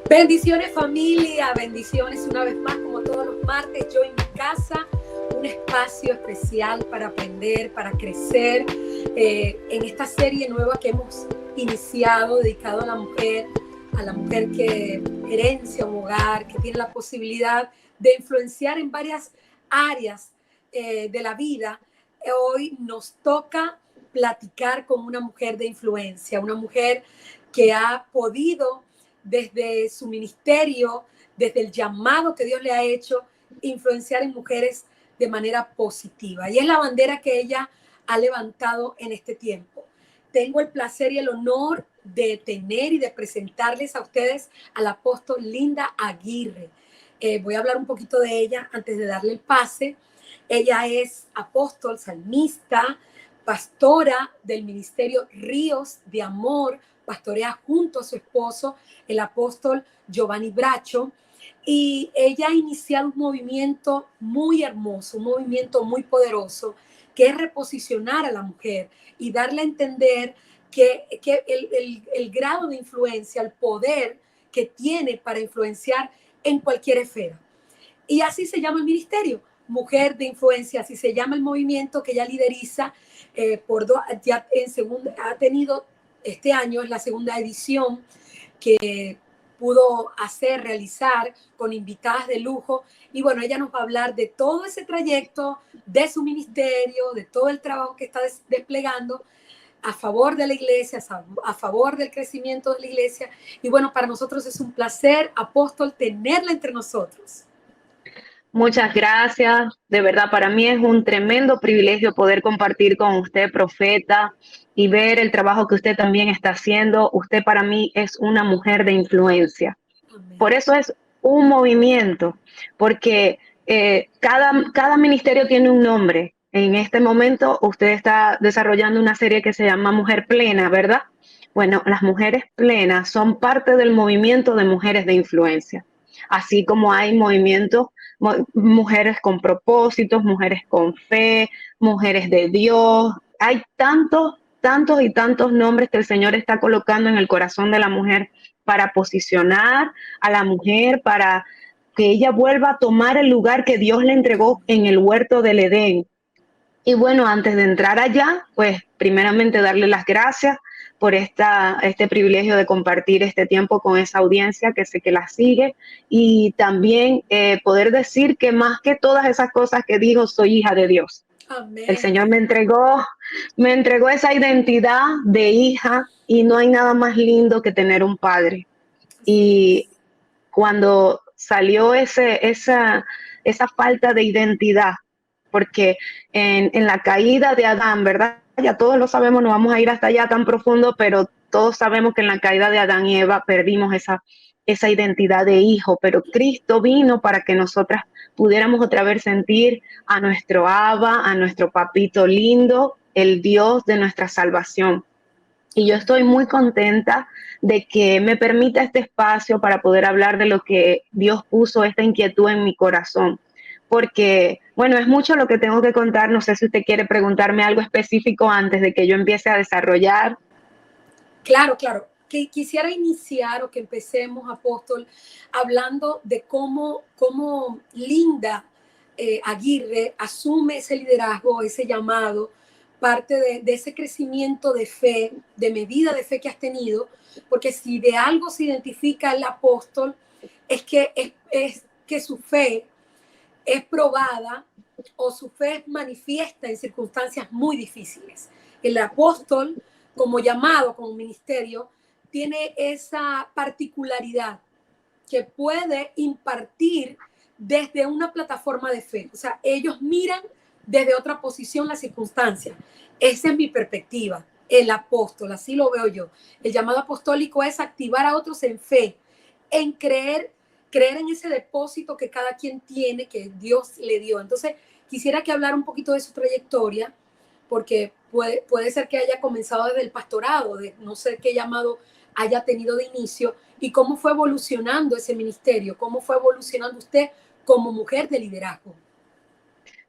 Bendiciones familia, bendiciones una vez más como todos los martes, yo en mi casa, un espacio especial para aprender, para crecer en esta serie nueva que hemos iniciado dedicado a la mujer que gerencia un hogar, que tiene la posibilidad de influenciar en varias áreas de la vida. Hoy nos toca platicar con una mujer de influencia, una mujer que ha podido desde su ministerio, desde el llamado que Dios le ha hecho, influenciar en mujeres de manera positiva. Y es la bandera que ella ha levantado en este tiempo. Tengo el placer y el honor de tener y de presentarles a ustedes al apóstol Linda Aguirre. Voy a hablar un poquito de ella antes de darle el pase. Ella es apóstol, salmista, pastora del ministerio Ríos de Amor, pastorea junto a su esposo, el apóstol Giovanni Bracho, y ella ha iniciado un movimiento muy hermoso, un movimiento muy poderoso, que es reposicionar a la mujer y darle a entender que el grado de influencia, el poder que tiene para influenciar en cualquier esfera. Y así se llama el ministerio, Mujer de Influencia, así se llama el movimiento que ella lideriza. Ha tenido este año, es la segunda edición que pudo realizar con invitadas de lujo. Y bueno, ella nos va a hablar de todo ese trayecto, de su ministerio, de todo el trabajo que está desplegando a favor de la iglesia, a favor del crecimiento de la iglesia. Y bueno, para nosotros es un placer, apóstol, tenerla entre nosotros. Muchas gracias. De verdad, para mí es un tremendo privilegio poder compartir con usted, profeta, y ver el trabajo que usted también está haciendo. Usted para mí es una mujer de influencia. Amén. Por eso es un movimiento, porque cada ministerio tiene un nombre. En este momento usted está desarrollando una serie que se llama Mujer Plena, ¿verdad? Bueno, las mujeres plenas son parte del movimiento de mujeres de influencia. Así como hay movimientos, mujeres con propósitos, mujeres con fe, mujeres de Dios. Hay tantos y tantos nombres que el Señor está colocando en el corazón de la mujer para posicionar a la mujer, para que ella vuelva a tomar el lugar que Dios le entregó en el huerto del Edén. Y bueno, antes de entrar allá, pues primeramente darle las gracias por este privilegio de compartir este tiempo con esa audiencia que sé que la sigue, y también poder decir que más que todas esas cosas que digo, soy hija de Dios. Amén. El Señor me entregó esa identidad de hija, y no hay nada más lindo que tener un padre. Y cuando salió esa falta de identidad, porque en la caída de Adán, ¿verdad? Ya todos lo sabemos, no vamos a ir hasta allá tan profundo, pero todos sabemos que en la caída de Adán y Eva perdimos esa identidad de hijo, pero Cristo vino para que nosotras pudiéramos otra vez sentir a nuestro Abba, a nuestro papito lindo, el Dios de nuestra salvación. Y yo estoy muy contenta de que me permita este espacio para poder hablar de lo que Dios puso, esta inquietud en mi corazón. Porque, bueno, es mucho lo que tengo que contar. No sé si usted quiere preguntarme algo específico antes de que yo empiece a desarrollar. Claro. Que quisiera iniciar o que empecemos, apóstol, hablando de cómo Linda Aguirre asume ese liderazgo, ese llamado, parte de ese crecimiento de fe, de medida de fe que has tenido, porque si de algo se identifica el apóstol, es que su fe es probada o su fe es manifiesta en circunstancias muy difíciles. El apóstol, como llamado, como ministerio, tiene esa particularidad que puede impartir desde una plataforma de fe. O sea, ellos miran desde otra posición las circunstancias. Esa es mi perspectiva. El apóstol, así lo veo yo. El llamado apostólico es activar a otros en fe, en creer en ese depósito que cada quien tiene, que Dios le dio. Entonces, quisiera que hablara un poquito de su trayectoria, porque puede ser que haya comenzado desde el pastorado, de no sé qué llamado haya tenido de inicio, y cómo fue evolucionando ese ministerio, cómo fue evolucionando usted como mujer de liderazgo.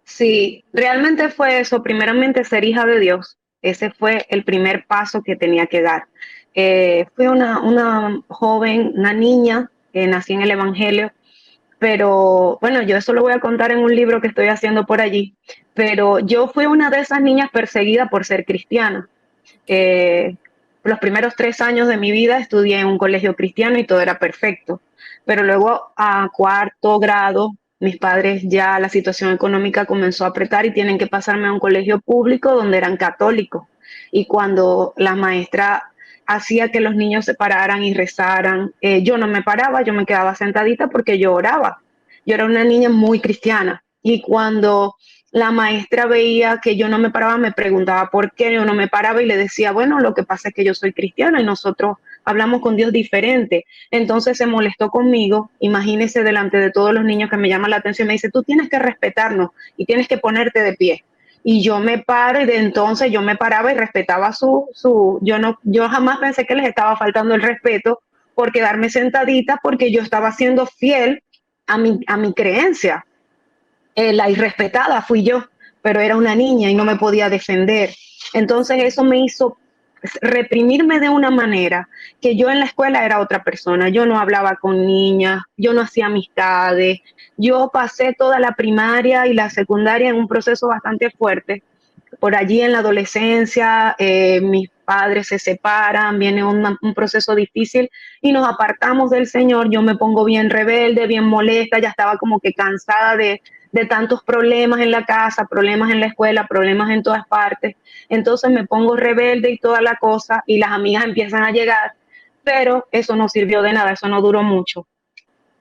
Sí, realmente fue eso, primeramente ser hija de Dios. Ese fue el primer paso que tenía que dar. Fui una joven, una niña nací en el Evangelio, pero bueno, yo eso lo voy a contar en un libro que estoy haciendo por allí, pero yo fui una de esas niñas perseguidas por ser cristiana. Eh, los primeros 3 años de mi vida estudié en un colegio cristiano y todo era perfecto, pero luego a cuarto grado, mis padres ya la situación económica comenzó a apretar y tienen que pasarme a un colegio público donde eran católicos. Y cuando la maestra hacía que los niños se pararan y rezaran, yo no me paraba, yo me quedaba sentadita porque yo oraba. Yo era una niña muy cristiana y cuando la maestra veía que yo no me paraba, me preguntaba por qué yo no me paraba y le decía, bueno, lo que pasa es que yo soy cristiana y nosotros hablamos con Dios diferente. Entonces se molestó conmigo, imagínese delante de todos los niños que me llaman la atención, me dice, tú tienes que respetarnos y tienes que ponerte de pie. Y yo me paro y de entonces yo me paraba y respetaba yo jamás pensé que les estaba faltando el respeto por quedarme sentadita porque yo estaba siendo fiel a mi creencia. La irrespetada fui yo, pero era una niña y no me podía defender. Entonces eso me hizo reprimirme de una manera que yo en la escuela era otra persona. Yo no hablaba con niñas, yo no hacía amistades. Yo pasé toda la primaria y la secundaria en un proceso bastante fuerte. Por allí en la adolescencia, mis padres se separan, viene un proceso difícil y nos apartamos del Señor. Yo me pongo bien rebelde, bien molesta, ya estaba como que cansada de tantos problemas en la casa, problemas en la escuela, problemas en todas partes. Entonces me pongo rebelde y toda la cosa y las amigas empiezan a llegar, pero eso no sirvió de nada, eso no duró mucho.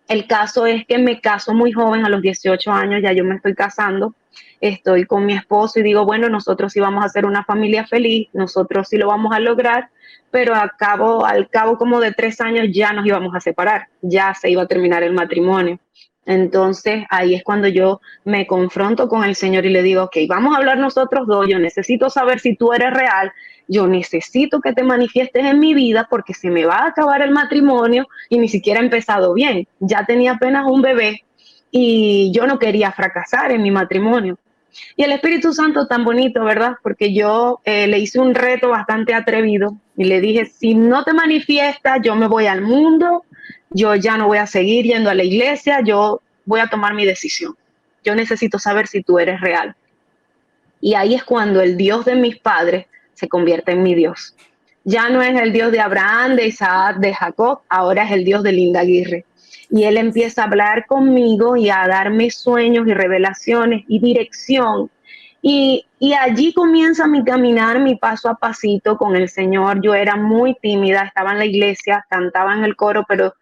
El caso es que me caso muy joven, a los 18 años, ya yo me estoy casando, estoy con mi esposo y digo, bueno, nosotros sí vamos a hacer una familia feliz, nosotros sí lo vamos a lograr, pero al cabo como de 3 años ya nos íbamos a separar, ya se iba a terminar el matrimonio. Entonces ahí es cuando yo me confronto con el Señor y le digo, ok, vamos a hablar nosotros dos, yo necesito saber si tú eres real, yo necesito que te manifiestes en mi vida porque se me va a acabar el matrimonio y ni siquiera he empezado bien, ya tenía apenas un bebé y yo no quería fracasar en mi matrimonio. Y el Espíritu Santo tan bonito, ¿verdad? Porque yo le hice un reto bastante atrevido y le dije, si no te manifiestas, yo me voy al mundo, yo ya no voy a seguir yendo a la iglesia, yo voy a tomar mi decisión. Yo necesito saber si tú eres real. Y ahí es cuando el Dios de mis padres se convierte en mi Dios. Ya no es el Dios de Abraham, de Isaac, de Jacob, ahora es el Dios de Linda Aguirre. Y él empieza a hablar conmigo y a darme sueños y revelaciones y dirección. Y allí comienza mi caminar, mi paso a pasito con el Señor. Yo era muy tímida, estaba en la iglesia, cantaba en el coro, pero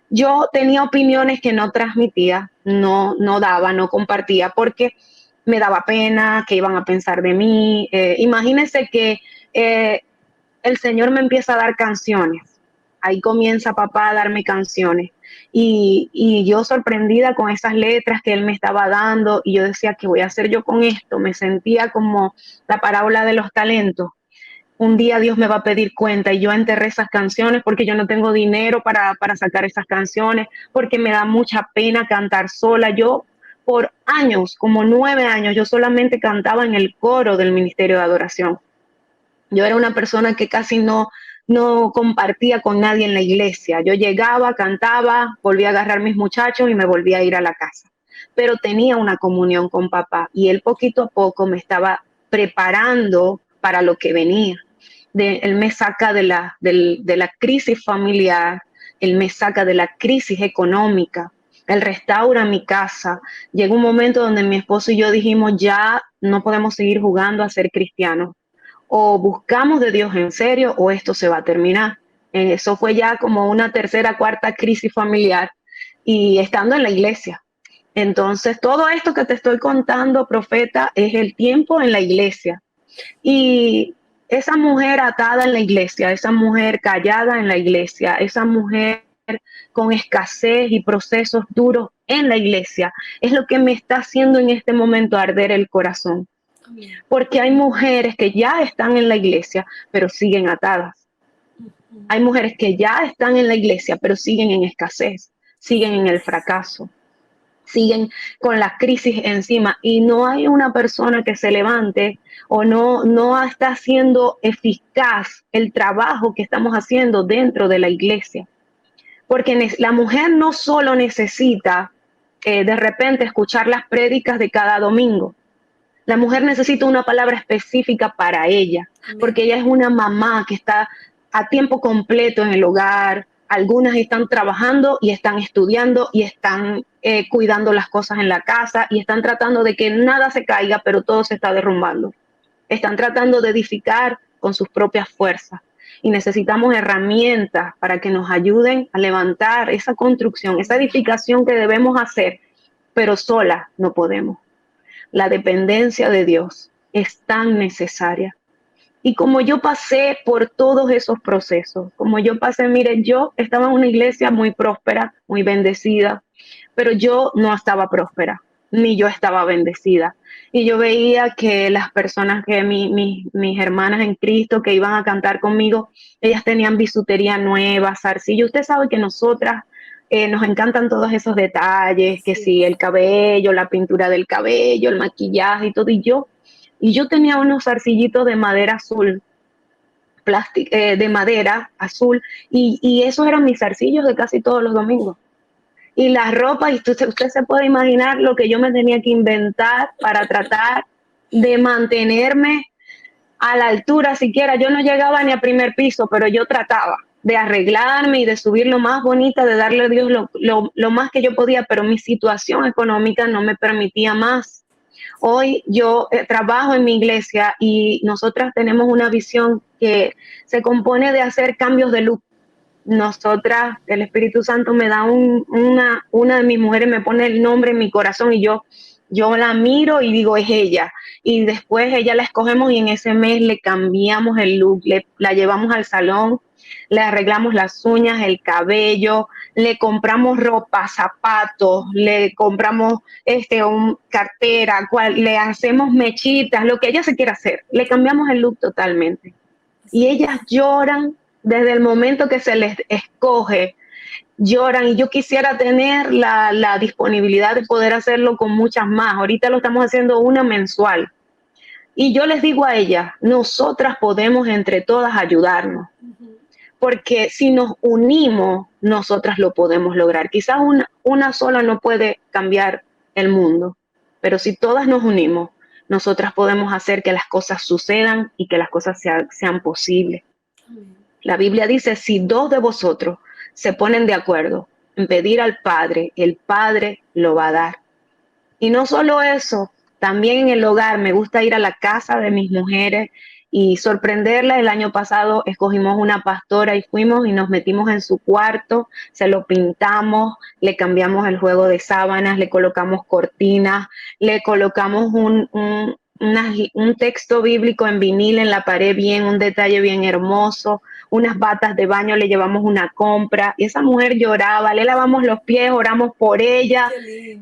yo tenía opiniones que no transmitía, no daba, no compartía, porque me daba pena, que iban a pensar de mí. Imagínense que el Señor me empieza a dar canciones. Ahí comienza papá a darme canciones. Y yo sorprendida con esas letras que él me estaba dando, y yo decía, ¿qué voy a hacer yo con esto? Me sentía como la parábola de los talentos. Un día Dios me va a pedir cuenta y yo enterré esas canciones porque yo no tengo dinero para sacar esas canciones, porque me da mucha pena cantar sola. Yo por años, como 9 años, yo solamente cantaba en el coro del Ministerio de Adoración. Yo era una persona que casi no compartía con nadie en la iglesia. Yo llegaba, cantaba, volvía a agarrar mis muchachos y me volvía a ir a la casa. Pero tenía una comunión con papá y él poquito a poco me estaba preparando para lo que venía. Él me saca de la crisis familiar, él me saca de la crisis económica, él restaura mi casa. Llegó un momento donde mi esposo y yo dijimos, ya no podemos seguir jugando a ser cristianos. O buscamos de Dios en serio o esto se va a terminar. Eso fue ya como una tercera, cuarta crisis familiar y estando en la iglesia. Entonces, todo esto que te estoy contando, profeta, es el tiempo en la iglesia. Y esa mujer atada en la iglesia, esa mujer callada en la iglesia, esa mujer con escasez y procesos duros en la iglesia, es lo que me está haciendo en este momento arder el corazón. Porque hay mujeres que ya están en la iglesia, pero siguen atadas. Hay mujeres que ya están en la iglesia, pero siguen en escasez, siguen en el fracaso, siguen con la crisis encima y no hay una persona que se levante o no está haciendo eficaz el trabajo que estamos haciendo dentro de la iglesia. porque la mujer no solo necesita de repente escuchar las prédicas de cada domingo. La mujer necesita una palabra específica para ella, porque ella es una mamá que está a tiempo completo en el hogar. Algunas están trabajando y están estudiando y están cuidando las cosas en la casa y están tratando de que nada se caiga, pero todo se está derrumbando. Están tratando de edificar con sus propias fuerzas y necesitamos herramientas para que nos ayuden a levantar esa construcción, esa edificación que debemos hacer, pero sola no podemos. La dependencia de Dios es tan necesaria. Y como yo pasé por todos esos procesos, como yo pasé, miren, yo estaba en una iglesia muy próspera, muy bendecida, pero yo no estaba próspera, ni yo estaba bendecida. Y yo veía que las personas, que mis hermanas en Cristo que iban a cantar conmigo, ellas tenían bisutería nueva, zarcillo. Usted sabe que nosotras nos encantan todos esos detalles, que sí, el cabello, la pintura del cabello, el maquillaje y todo. Y yo tenía unos zarcillitos de madera azul, de madera azul, y esos eran mis zarcillos de casi todos los domingos. Y la ropa, y usted se puede imaginar lo que yo me tenía que inventar para tratar de mantenerme a la altura siquiera. Yo no llegaba ni a primer piso, pero yo trataba de arreglarme y de subir lo más bonita, de darle a Dios lo más que yo podía, pero mi situación económica no me permitía más. Hoy yo trabajo en mi iglesia y nosotras tenemos una visión que se compone de hacer cambios de look. Nosotras, el Espíritu Santo me da una de mis mujeres, me pone el nombre en mi corazón y yo la miro y digo, es ella. Y después ella la escogemos y en ese mes le cambiamos el look, la llevamos al salón, le arreglamos las uñas, el cabello, le compramos ropa, zapatos, le compramos cartera, le hacemos mechitas, lo que ella se quiera hacer. Le cambiamos el look totalmente. Y ellas lloran desde el momento que se les escoge, lloran, y yo quisiera tener la disponibilidad de poder hacerlo con muchas más. Ahorita lo estamos haciendo una mensual. Y yo les digo a ellas, nosotras podemos entre todas ayudarnos, porque si nos unimos, nosotras lo podemos lograr. Quizás una sola no puede cambiar el mundo, pero si todas nos unimos, nosotras podemos hacer que las cosas sucedan y que las cosas sean posibles. La Biblia dice, si dos de vosotros se ponen de acuerdo en pedir al Padre, el Padre lo va a dar. Y no solo eso, también en el hogar me gusta ir a la casa de mis mujeres y sorprenderlas. El año pasado escogimos una pastora y fuimos y nos metimos en su cuarto, se lo pintamos, le cambiamos el juego de sábanas, le colocamos cortinas, le colocamos un texto bíblico en vinil en la pared, un detalle bien hermoso, unas batas de baño, le llevamos una compra y esa mujer lloraba, le lavamos los pies, oramos por ella.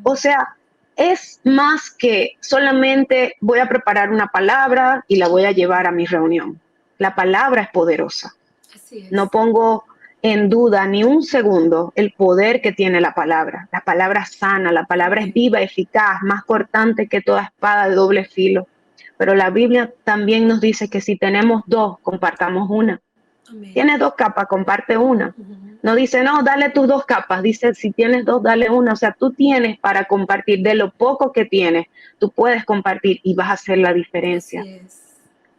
O sea, es más que solamente voy a preparar una palabra y la voy a llevar a mi reunión. La palabra es poderosa. Así es. No pongo en duda ni un segundo el poder que tiene la palabra. La palabra sana, la palabra es viva, eficaz, más cortante que toda espada de doble filo. Pero la Biblia también nos dice que si tenemos dos, compartamos una. Amén. Tienes dos capas, comparte una. No dice, no, dale tus dos capas. Dice, si tienes dos, dale una. O sea, tú tienes para compartir de lo poco que tienes. Tú puedes compartir y vas a hacer la diferencia.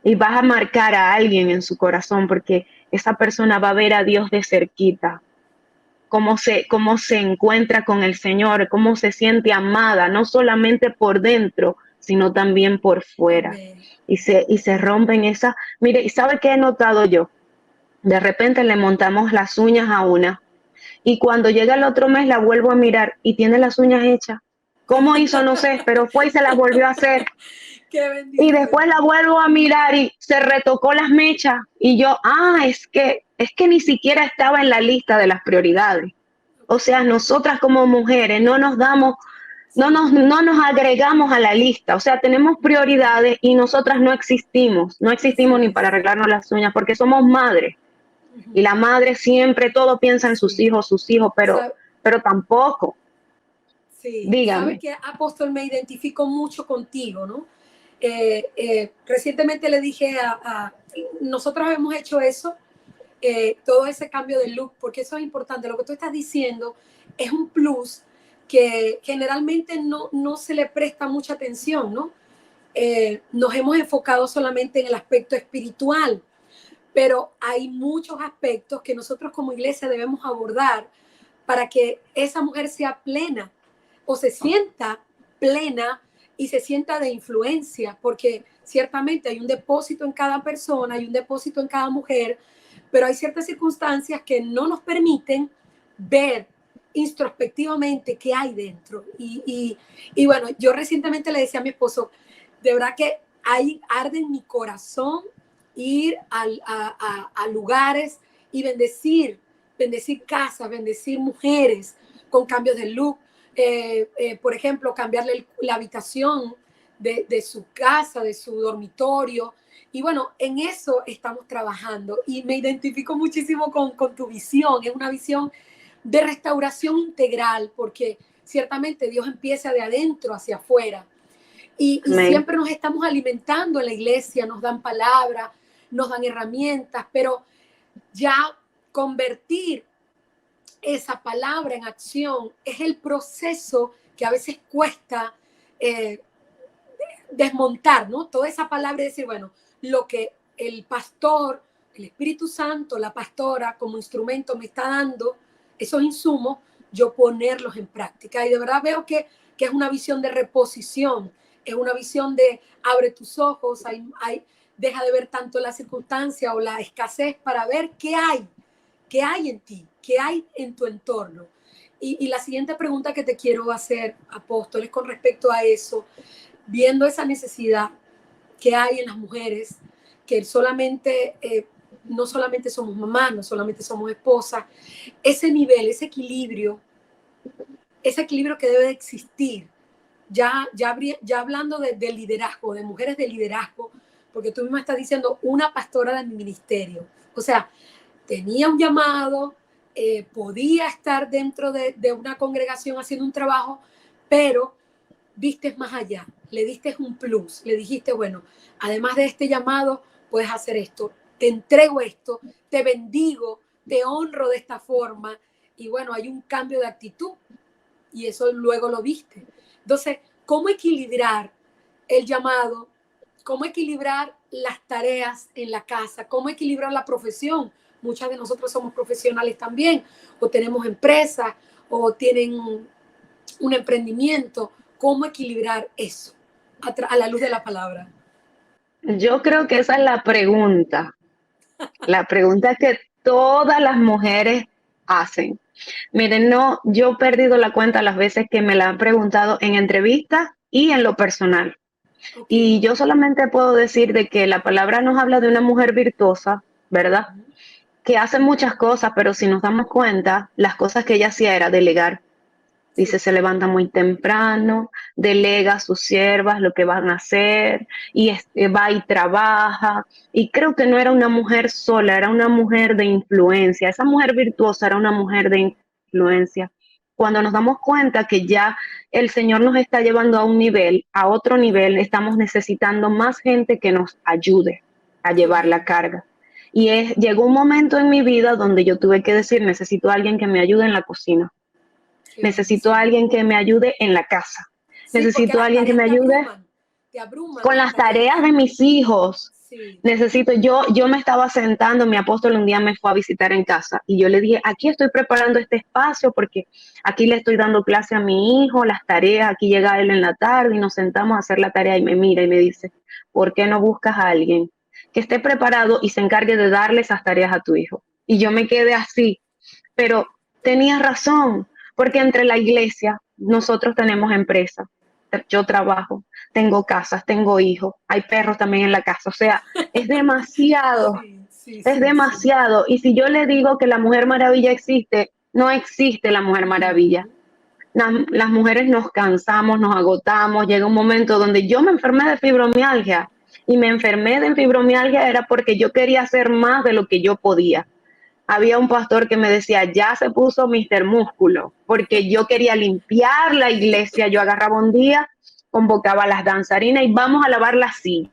Y vas a marcar a alguien en su corazón porque esa persona va a ver a Dios de cerquita. Cómo se encuentra con el Señor, cómo se siente amada, no solamente por dentro, sino también por fuera. Y se rompen esas. Mire, ¿y sabe qué he notado yo? De repente le montamos las uñas a una y cuando llega el otro mes la vuelvo a mirar y tiene las uñas hechas. ¿Cómo hizo? No sé, pero fue y se las volvió a hacer. Y después la vuelvo a mirar y se retocó las mechas y yo, es que ni siquiera estaba en la lista de las prioridades. O sea, nosotras como mujeres no nos agregamos a la lista. O sea, tenemos prioridades y nosotras no existimos ni para arreglarnos las uñas porque somos madres. Y la madre siempre todo piensa en sus hijos, pero tampoco. Sí, dígame. ¿Sabe qué, apóstol? Me identifico mucho contigo, ¿no? Recientemente le dije nosotros hemos hecho eso, todo ese cambio de look, porque eso es importante. Lo que tú estás diciendo es un plus que generalmente no se le presta mucha atención, ¿no? Nos hemos enfocado solamente en el aspecto espiritual, pero hay muchos aspectos que nosotros como iglesia debemos abordar para que esa mujer sea plena o se sienta plena y se sienta de influencia, porque ciertamente hay un depósito en cada persona, hay un depósito en cada mujer, pero hay ciertas circunstancias que no nos permiten ver introspectivamente qué hay dentro. Y bueno, yo recientemente le decía a mi esposo, de verdad que arde en mi corazón ir a lugares y bendecir casas, bendecir mujeres con cambios de look. Por ejemplo, cambiarle la habitación de su casa, de su dormitorio. Y bueno, en eso estamos trabajando y me identifico muchísimo con tu visión. Es una visión de restauración integral, porque ciertamente Dios empieza de adentro hacia afuera. Y siempre nos estamos alimentando en la iglesia, nos dan palabras, nos dan herramientas, pero ya convertir esa palabra en acción es el proceso que a veces cuesta desmontar, ¿no? Toda esa palabra y decir, bueno, lo que el pastor, el Espíritu Santo, la pastora como instrumento me está dando, esos insumos, yo ponerlos en práctica. Y de verdad veo que es una visión de reposición, es una visión de abre tus ojos, deja de ver tanto la circunstancia o la escasez para ver qué hay en ti, qué hay en tu entorno. Y la siguiente pregunta que te quiero hacer, Apóstol, es con respecto a eso, viendo esa necesidad que hay en las mujeres, que no solamente somos mamás, no solamente somos esposas, ese nivel, ese equilibrio que debe de existir, ya hablando de liderazgo, de mujeres de liderazgo, porque tú misma estás diciendo una pastora de mi ministerio, o sea, tenía un llamado, podía estar dentro de una congregación haciendo un trabajo, pero viste más allá, le diste un plus, le dijiste, bueno, además de este llamado, puedes hacer esto, te entrego esto, te bendigo, te honro de esta forma, y bueno, hay un cambio de actitud, y eso luego lo viste. Entonces, ¿cómo equilibrar el llamado? ¿Cómo equilibrar las tareas en la casa? ¿Cómo equilibrar la profesión? Muchas de nosotros somos profesionales también, o tenemos empresas, o tienen un emprendimiento. ¿Cómo equilibrar eso a la luz de la palabra? Yo creo que esa es la pregunta que todas las mujeres hacen. Miren, no, yo he perdido la cuenta las veces que me la han preguntado en entrevistas y en lo personal. Okay. Y yo solamente puedo decir de que la palabra nos habla de una mujer virtuosa, ¿verdad? Que hace muchas cosas, pero si nos damos cuenta, las cosas que ella hacía era delegar. Dice, se levanta muy temprano, delega a sus siervas lo que van a hacer y va y trabaja. Y creo que no era una mujer sola, era una mujer de influencia. Esa mujer virtuosa era una mujer de influencia. Cuando nos damos cuenta que ya el Señor nos está llevando a un nivel, a otro nivel, estamos necesitando más gente que nos ayude a llevar la carga. Y llegó un momento en mi vida donde yo tuve que decir, necesito a alguien que me ayude en la cocina. Necesito a alguien que me ayude en la casa. Sí, necesito a alguien que me ayude te abruman con las tareas de mis hijos. Sí. Yo me estaba sentando, mi apóstol un día me fue a visitar en casa y yo le dije, aquí estoy preparando este espacio porque aquí le estoy dando clase a mi hijo, las tareas, aquí llega él en la tarde y nos sentamos a hacer la tarea y me mira y me dice, ¿por qué no buscas a alguien que esté preparado y se encargue de darle esas tareas a tu hijo? Y yo me quedé así, pero tenía razón. Porque entre la iglesia, nosotros tenemos empresa, yo trabajo, tengo casas, tengo hijos, hay perros también en la casa, o sea, es demasiado, es demasiado. Y si yo le digo que la Mujer Maravilla existe, no existe la Mujer Maravilla. Las mujeres nos cansamos, nos agotamos, llega un momento donde yo me enfermé de fibromialgia y me enfermé de fibromialgia era porque yo quería hacer más de lo que yo podía. Había un pastor que me decía, ya se puso Mr. Músculo, porque yo quería limpiar la iglesia. Yo agarraba un día, convocaba a las danzarinas y vamos a lavar las sillas.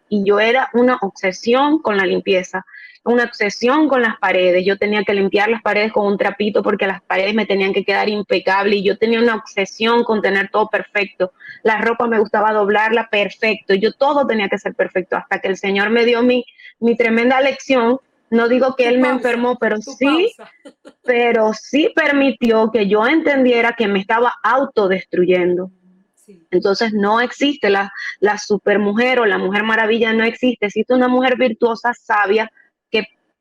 Y yo era una obsesión con la limpieza, una obsesión con las paredes. Yo tenía que limpiar las paredes con un trapito porque las paredes me tenían que quedar impecables y yo tenía una obsesión con tener todo perfecto. La ropa me gustaba doblarla perfecto. Yo todo tenía que ser perfecto hasta que el Señor me dio mi tremenda lección. No digo que Él me enfermó, pero sí permitió que yo entendiera que me estaba autodestruyendo. Entonces no existe la supermujer o la mujer maravilla, no existe. Existe una mujer virtuosa, sabia,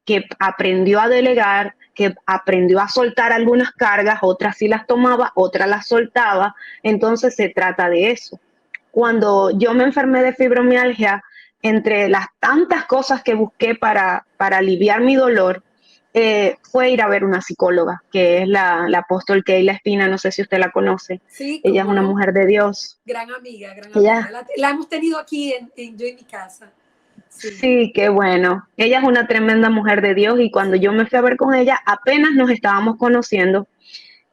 que aprendió a delegar, que aprendió a soltar algunas cargas, otras sí las tomaba, otras las soltaba. Entonces se trata de eso. Cuando yo me enfermé de fibromialgia, entre las tantas cosas que busqué para aliviar mi dolor, fue ir a ver una psicóloga, que es la apóstol Keila Espina, no sé si usted la conoce. Sí, ella es una no. mujer de Dios. Gran amiga, gran amiga. La hemos tenido aquí yo en mi casa. Sí, qué bueno. Ella es una tremenda mujer de Dios y cuando yo me fui a ver con ella, apenas nos estábamos conociendo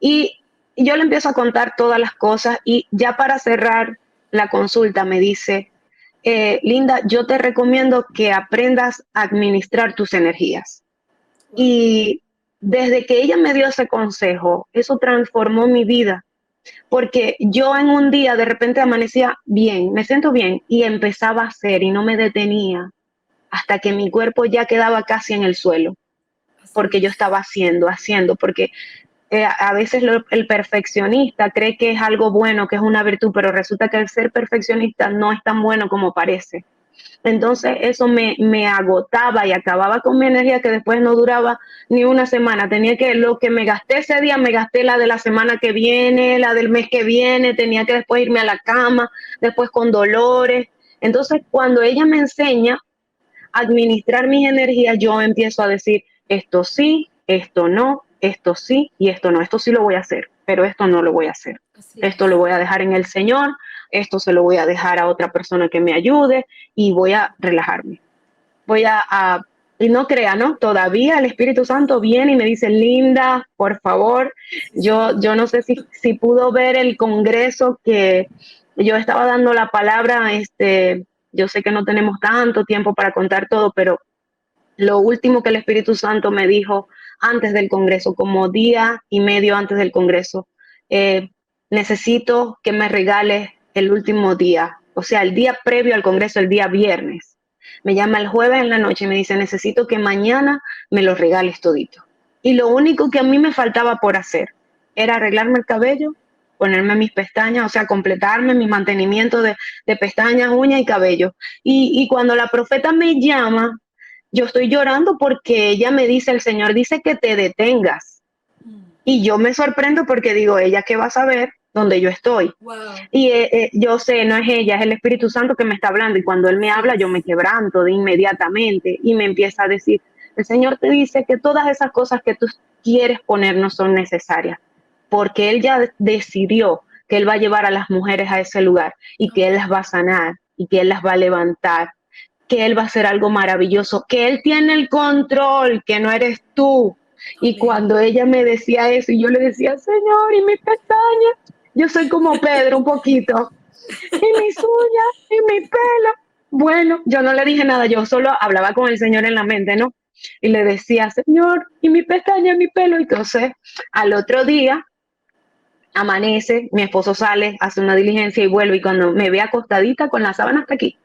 y yo le empiezo a contar todas las cosas y ya para cerrar la consulta me dice, Linda, yo te recomiendo que aprendas a administrar tus energías. Y desde que ella me dio ese consejo, eso transformó mi vida, porque yo en un día de repente amanecía bien, me siento bien y empezaba a hacer y no me detenía hasta que mi cuerpo ya quedaba casi en el suelo, porque yo estaba haciendo, porque a veces el perfeccionista cree que es algo bueno, que es una virtud, pero resulta que el ser perfeccionista no es tan bueno como parece. Entonces eso me agotaba y acababa con mi energía que después no duraba ni una semana. Tenía que, lo que me gasté ese día, me gasté la de la semana que viene, la del mes que viene, tenía que después irme a la cama, después con dolores. Entonces cuando ella me enseña a administrar mis energías, yo empiezo a decir, esto sí, esto no, esto sí y esto no. Esto sí lo voy a hacer, pero esto no lo voy a hacer. Esto lo voy a dejar en el Señor, esto se lo voy a dejar a otra persona que me ayude y voy a relajarme. Y no crea, ¿no? Todavía el Espíritu Santo viene y me dice, Linda, por favor, yo no sé si pudo ver el congreso que yo estaba dando la palabra, yo sé que no tenemos tanto tiempo para contar todo, pero lo último que el Espíritu Santo me dijo antes del congreso, como día y medio antes del congreso, necesito que me regales el último día, o sea, el día previo al congreso, el día viernes. Me llama el jueves en la noche y me dice, necesito que mañana me lo regales todito. Y lo único que a mí me faltaba por hacer era arreglarme el cabello, ponerme mis pestañas, o sea, completarme mi mantenimiento de pestañas, uñas y cabello. Y cuando la profeta me llama, yo estoy llorando porque ella me dice, el Señor dice que te detengas. Y yo me sorprendo porque digo, ella qué va a saber dónde yo estoy. Wow. Y yo sé, no es ella, es el Espíritu Santo que me está hablando. Y cuando Él me habla, yo me quebranto de inmediatamente y me empieza a decir, el Señor te dice que todas esas cosas que tú quieres poner no son necesarias, porque Él ya decidió que Él va a llevar a las mujeres a ese lugar y que Él las va a sanar y que Él las va a levantar, que Él va a hacer algo maravilloso, que Él tiene el control, que no eres tú. Y cuando ella me decía eso y yo le decía, Señor, y mis pestañas, yo soy como Pedro un poquito, y mis uñas, y mi pelo. Bueno, yo no le dije nada, yo solo hablaba con el Señor en la mente, ¿no? Y le decía, Señor, y mi pestaña, mi pelo. Entonces, al otro día, amanece, mi esposo sale, hace una diligencia y vuelve, y cuando me ve acostadita con la sábana hasta aquí,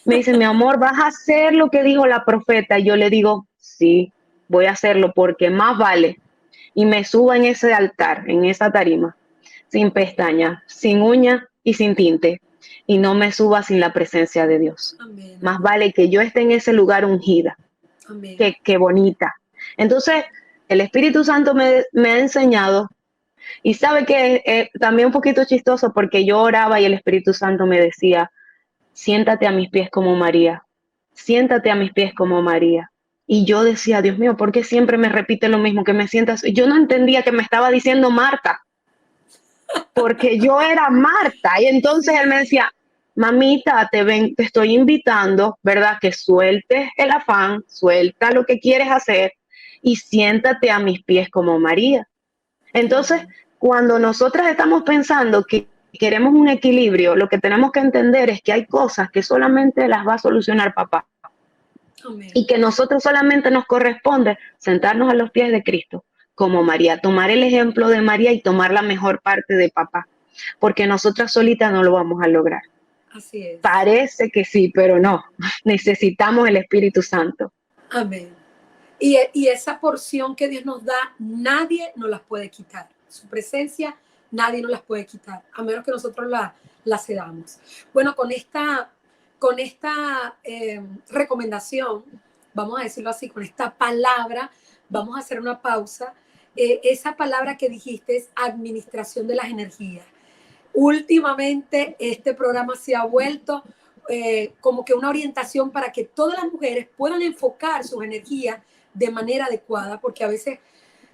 me dice, mi amor, ¿vas a hacer lo que dijo la profeta? Y yo le digo, sí, voy a hacerlo porque más vale. Y me subo en ese altar, en esa tarima, sin pestañas, sin uñas y sin tinte. Y no me suba sin la presencia de Dios. Amén. Más vale que yo esté en ese lugar ungida. Amén. Que bonita. Entonces, el Espíritu Santo me ha enseñado. Y sabe que también un poquito chistoso porque yo oraba y el Espíritu Santo me decía, siéntate a mis pies como María, siéntate a mis pies como María. Y yo decía, Dios mío, ¿por qué siempre me repite lo mismo, que me sientas? Yo no entendía que me estaba diciendo Marta, porque yo era Marta. Y entonces él me decía, mamita, te estoy invitando, ¿verdad? Que sueltes el afán, suelta lo que quieres hacer y siéntate a mis pies como María. Entonces, cuando nosotras estamos pensando que queremos un equilibrio, lo que tenemos que entender es que hay cosas que solamente las va a solucionar papá. Amén. Y que nosotros solamente nos corresponde sentarnos a los pies de Cristo, como María, tomar el ejemplo de María y tomar la mejor parte de papá, porque nosotras solitas no lo vamos a lograr. Así es. Parece que sí, pero no. Necesitamos el Espíritu Santo. Amén. Y esa porción que Dios nos da, nadie nos las puede quitar. Su presencia, nadie nos las puede quitar, a menos que nosotros la cedamos. Bueno, con esta recomendación, vamos a decirlo así, con esta palabra, vamos a hacer una pausa. Esa palabra que dijiste es administración de las energías. Últimamente este programa se ha vuelto como que una orientación para que todas las mujeres puedan enfocar sus energías de manera adecuada, porque a veces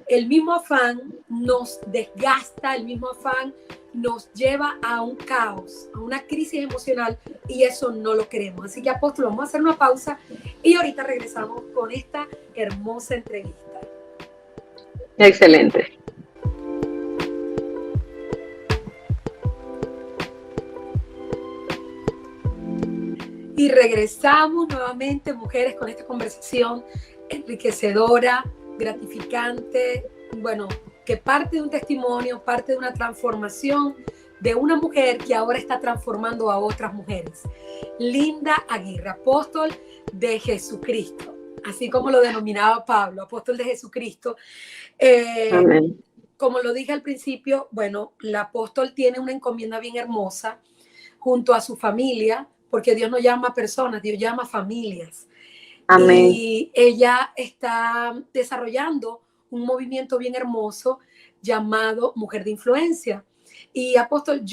el mismo afán nos desgasta, el mismo afán nos lleva a un caos, a una crisis emocional, y eso no lo queremos. Así que, apóstol, vamos a hacer una pausa y ahorita regresamos con esta hermosa entrevista. Excelente. Y regresamos nuevamente, mujeres, con esta conversación enriquecedora, gratificante, bueno, que parte de un testimonio, parte de una transformación de una mujer que ahora está transformando a otras mujeres. Linda Aguirre, apóstol de Jesucristo, así como lo denominaba Pablo, apóstol de Jesucristo. Amén. Como lo dije al principio, bueno, el apóstol tiene una encomienda bien hermosa junto a su familia, porque Dios no llama a personas, Dios llama a familias. Amén. Y ella está desarrollando un movimiento bien hermoso llamado Mujer de Influencia. Y apóstol,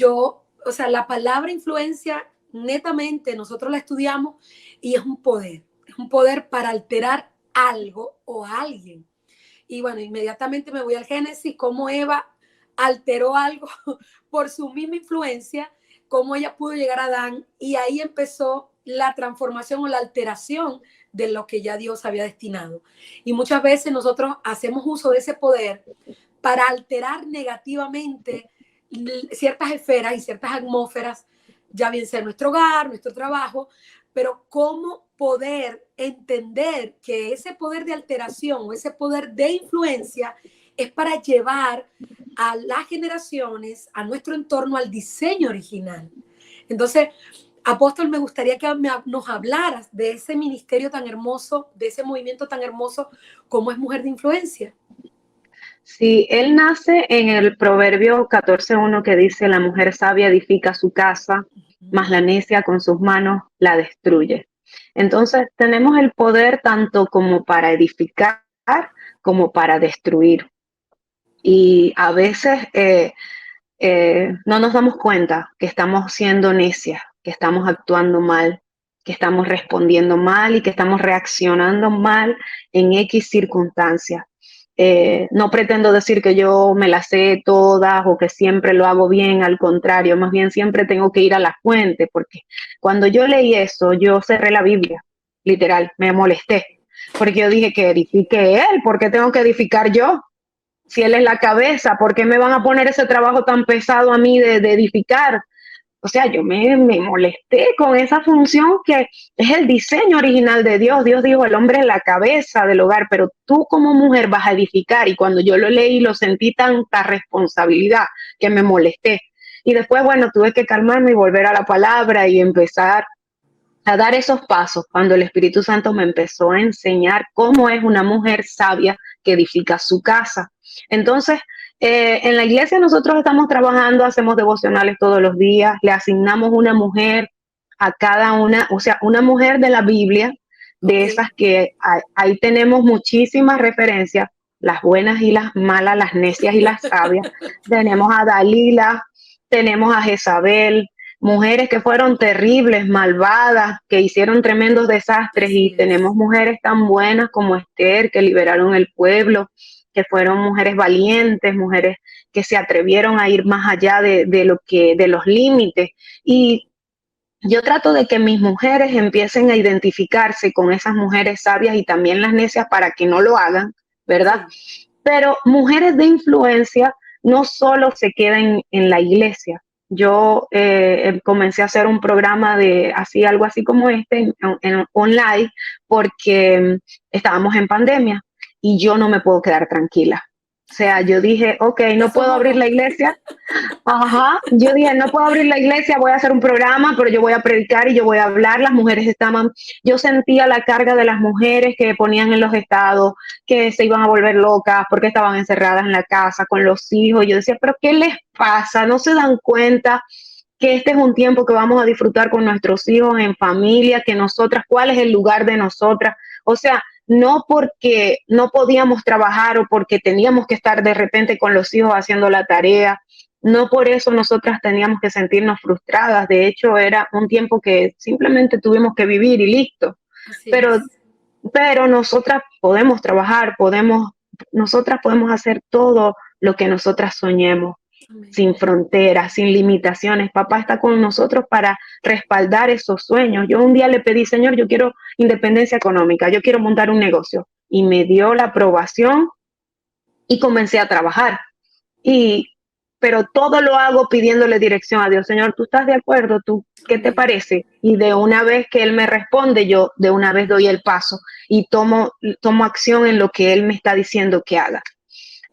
la palabra influencia, netamente, nosotros la estudiamos y es un poder para alterar algo o a alguien. Y bueno, inmediatamente me voy al Génesis, cómo Eva alteró algo por su misma influencia, cómo ella pudo llegar a Adán, y ahí empezó la transformación o la alteración de lo que ya Dios había destinado. Y muchas veces nosotros hacemos uso de ese poder para alterar negativamente ciertas esferas y ciertas atmósferas, ya bien sea nuestro hogar, nuestro trabajo, pero cómo poder entender que ese poder de alteración o ese poder de influencia es para llevar a las generaciones, a nuestro entorno, al diseño original. Entonces, apóstol, me gustaría que nos hablaras de ese ministerio tan hermoso, de ese movimiento tan hermoso como es Mujer de Influencia. Sí, él nace en el Proverbio 14:1 que dice: la mujer sabia edifica su casa, mas la necia con sus manos la destruye. Entonces, tenemos el poder tanto como para edificar como para destruir. Y a veces no nos damos cuenta que estamos siendo necias, que estamos actuando mal, que estamos respondiendo mal y que estamos reaccionando mal en X circunstancias. No pretendo decir que yo me las sé todas o que siempre lo hago bien, al contrario, más bien siempre tengo que ir a la fuente, porque cuando yo leí eso, yo cerré la Biblia, literal, me molesté, porque yo dije que edifique él, ¿por qué tengo que edificar yo? Si él es la cabeza, ¿por qué me van a poner ese trabajo tan pesado a mí de edificar? O sea, yo me molesté con esa función que es el diseño original de Dios. Dios dijo, el hombre es la cabeza del hogar, pero tú como mujer vas a edificar. Y cuando yo lo leí, lo sentí tanta responsabilidad que me molesté. Y después, bueno, tuve que calmarme y volver a la palabra y empezar a dar esos pasos cuando el Espíritu Santo me empezó a enseñar cómo es una mujer sabia que edifica su casa. Entonces, en la iglesia nosotros estamos trabajando, hacemos devocionales todos los días, le asignamos una mujer a cada una, o sea, una mujer de la Biblia, de esas que ahí tenemos muchísimas referencias, las buenas y las malas, las necias y las sabias. Tenemos a Dalila, tenemos a Jezabel, mujeres que fueron terribles, malvadas, que hicieron tremendos desastres, y tenemos mujeres tan buenas como Esther, que liberaron el pueblo, que fueron mujeres valientes, mujeres que se atrevieron a ir más allá de los límites. Y yo trato de que mis mujeres empiecen a identificarse con esas mujeres sabias y también las necias para que no lo hagan, ¿verdad? Pero mujeres de influencia no solo se quedan en la iglesia. yo comencé a hacer un programa de algo así como este en online porque estábamos en pandemia y yo no me puedo quedar tranquila. O sea, yo dije, ok, Ya no puedo somos abrir dos. la iglesia. Ajá, yo dije, no puedo abrir la iglesia, voy a hacer un programa, pero yo voy a predicar y yo voy a hablar. Las mujeres estaban, yo sentía la carga de las mujeres que ponían en los estados, que se iban a volver locas porque estaban encerradas en la casa con los hijos. Yo decía, pero ¿qué les pasa? ¿No se dan cuenta que este es un tiempo que vamos a disfrutar con nuestros hijos en familia, que nosotras, cuál es el lugar de nosotras? O sea, no porque no podíamos trabajar o porque teníamos que estar de repente con los hijos haciendo la tarea, no por eso nosotras teníamos que sentirnos frustradas. De hecho, era un tiempo que simplemente tuvimos que vivir y listo. Así Pero, es. pero nosotras podemos trabajar, nosotras podemos hacer todo lo que nosotras soñemos, Amén. sin fronteras, sin limitaciones. Papá está con nosotros para respaldar esos sueños. Yo un día le pedí, Señor, yo quiero independencia económica, yo quiero montar un negocio. Y me dio la aprobación y comencé a trabajar. Y, pero todo lo hago pidiéndole dirección a Dios. Señor, ¿tú estás de acuerdo? ¿Tú qué te Amén. parece? Y de una vez que Él me responde, yo de una vez doy el paso y tomo acción en lo que Él me está diciendo que haga.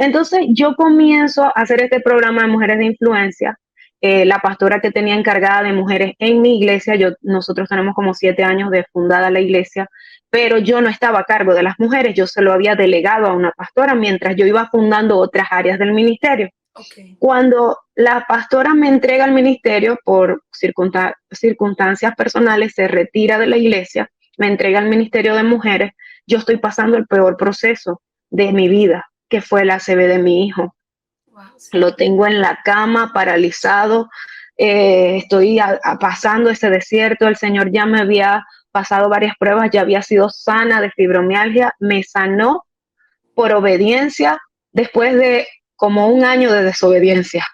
Entonces yo comienzo a hacer este programa de mujeres de influencia. La pastora que tenía encargada de mujeres en mi iglesia, nosotros tenemos como 7 años de fundada la iglesia, pero yo no estaba a cargo de las mujeres, yo se lo había delegado a una pastora mientras yo iba fundando otras áreas del ministerio. Okay. Cuando la pastora me entrega el ministerio por circunstancias personales, se retira de la iglesia, me entrega el ministerio de mujeres, yo estoy pasando el peor proceso de mi vida, que fue el ACV de mi hijo. Wow, sí. Lo tengo en la cama, paralizado, estoy pasando ese desierto. El Señor ya me había pasado varias pruebas, ya había sido sana de fibromialgia, me sanó por obediencia después de como un año de desobediencia,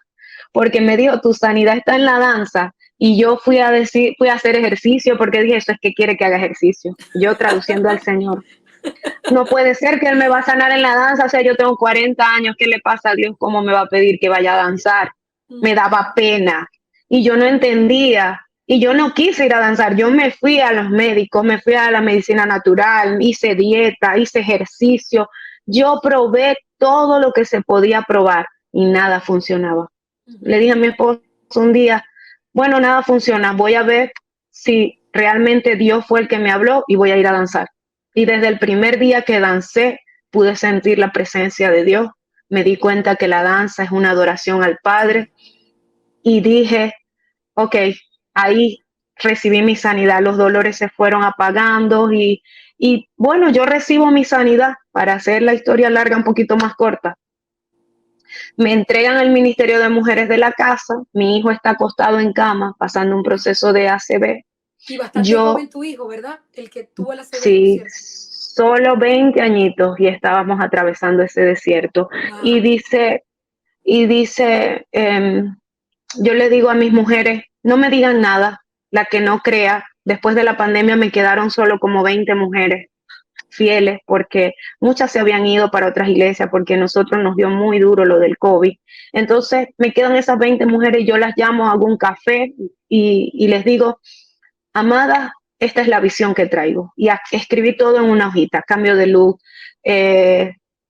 porque me dijo, tu sanidad está en la danza. Y yo fui a hacer ejercicio porque dije, eso es que quiere que haga ejercicio. Yo traduciendo al Señor. No puede ser que Él me va a sanar en la danza, o sea, yo tengo 40 años, ¿qué le pasa a Dios? ¿Cómo me va a pedir que vaya a danzar? Me daba pena y yo no entendía y yo no quise ir a danzar, yo me fui a los médicos, me fui a la medicina natural, hice dieta, hice ejercicio, yo probé todo lo que se podía probar y nada funcionaba. Le dije a mi esposo un día, bueno, nada funciona, voy a ver si realmente Dios fue el que me habló y voy a ir a danzar. Y desde el primer día que dancé, pude sentir la presencia de Dios. Me di cuenta que la danza es una adoración al Padre. Y dije, ok, ahí recibí mi sanidad. Los dolores se fueron apagando y bueno, yo recibo mi sanidad. Para hacer la historia larga un poquito más corta, me entregan al Ministerio de Mujeres de la casa. Mi hijo está acostado en cama, pasando un proceso de ACV. Y bastante joven tu hijo, ¿verdad? El que tuvo la ACV, Sí, ¿cierto? solo 20 añitos y estábamos atravesando ese desierto. Wow. Y dice, yo le digo a mis mujeres, no me digan nada, la que no crea. Después de la pandemia me quedaron solo como 20 mujeres fieles porque muchas se habían ido para otras iglesias porque nosotros nos dio muy duro lo del COVID. Entonces me quedan esas 20 mujeres, yo las llamo, hago un café y les digo, amadas, esta es la visión que traigo. Y escribí todo en una hojita, cambio de look,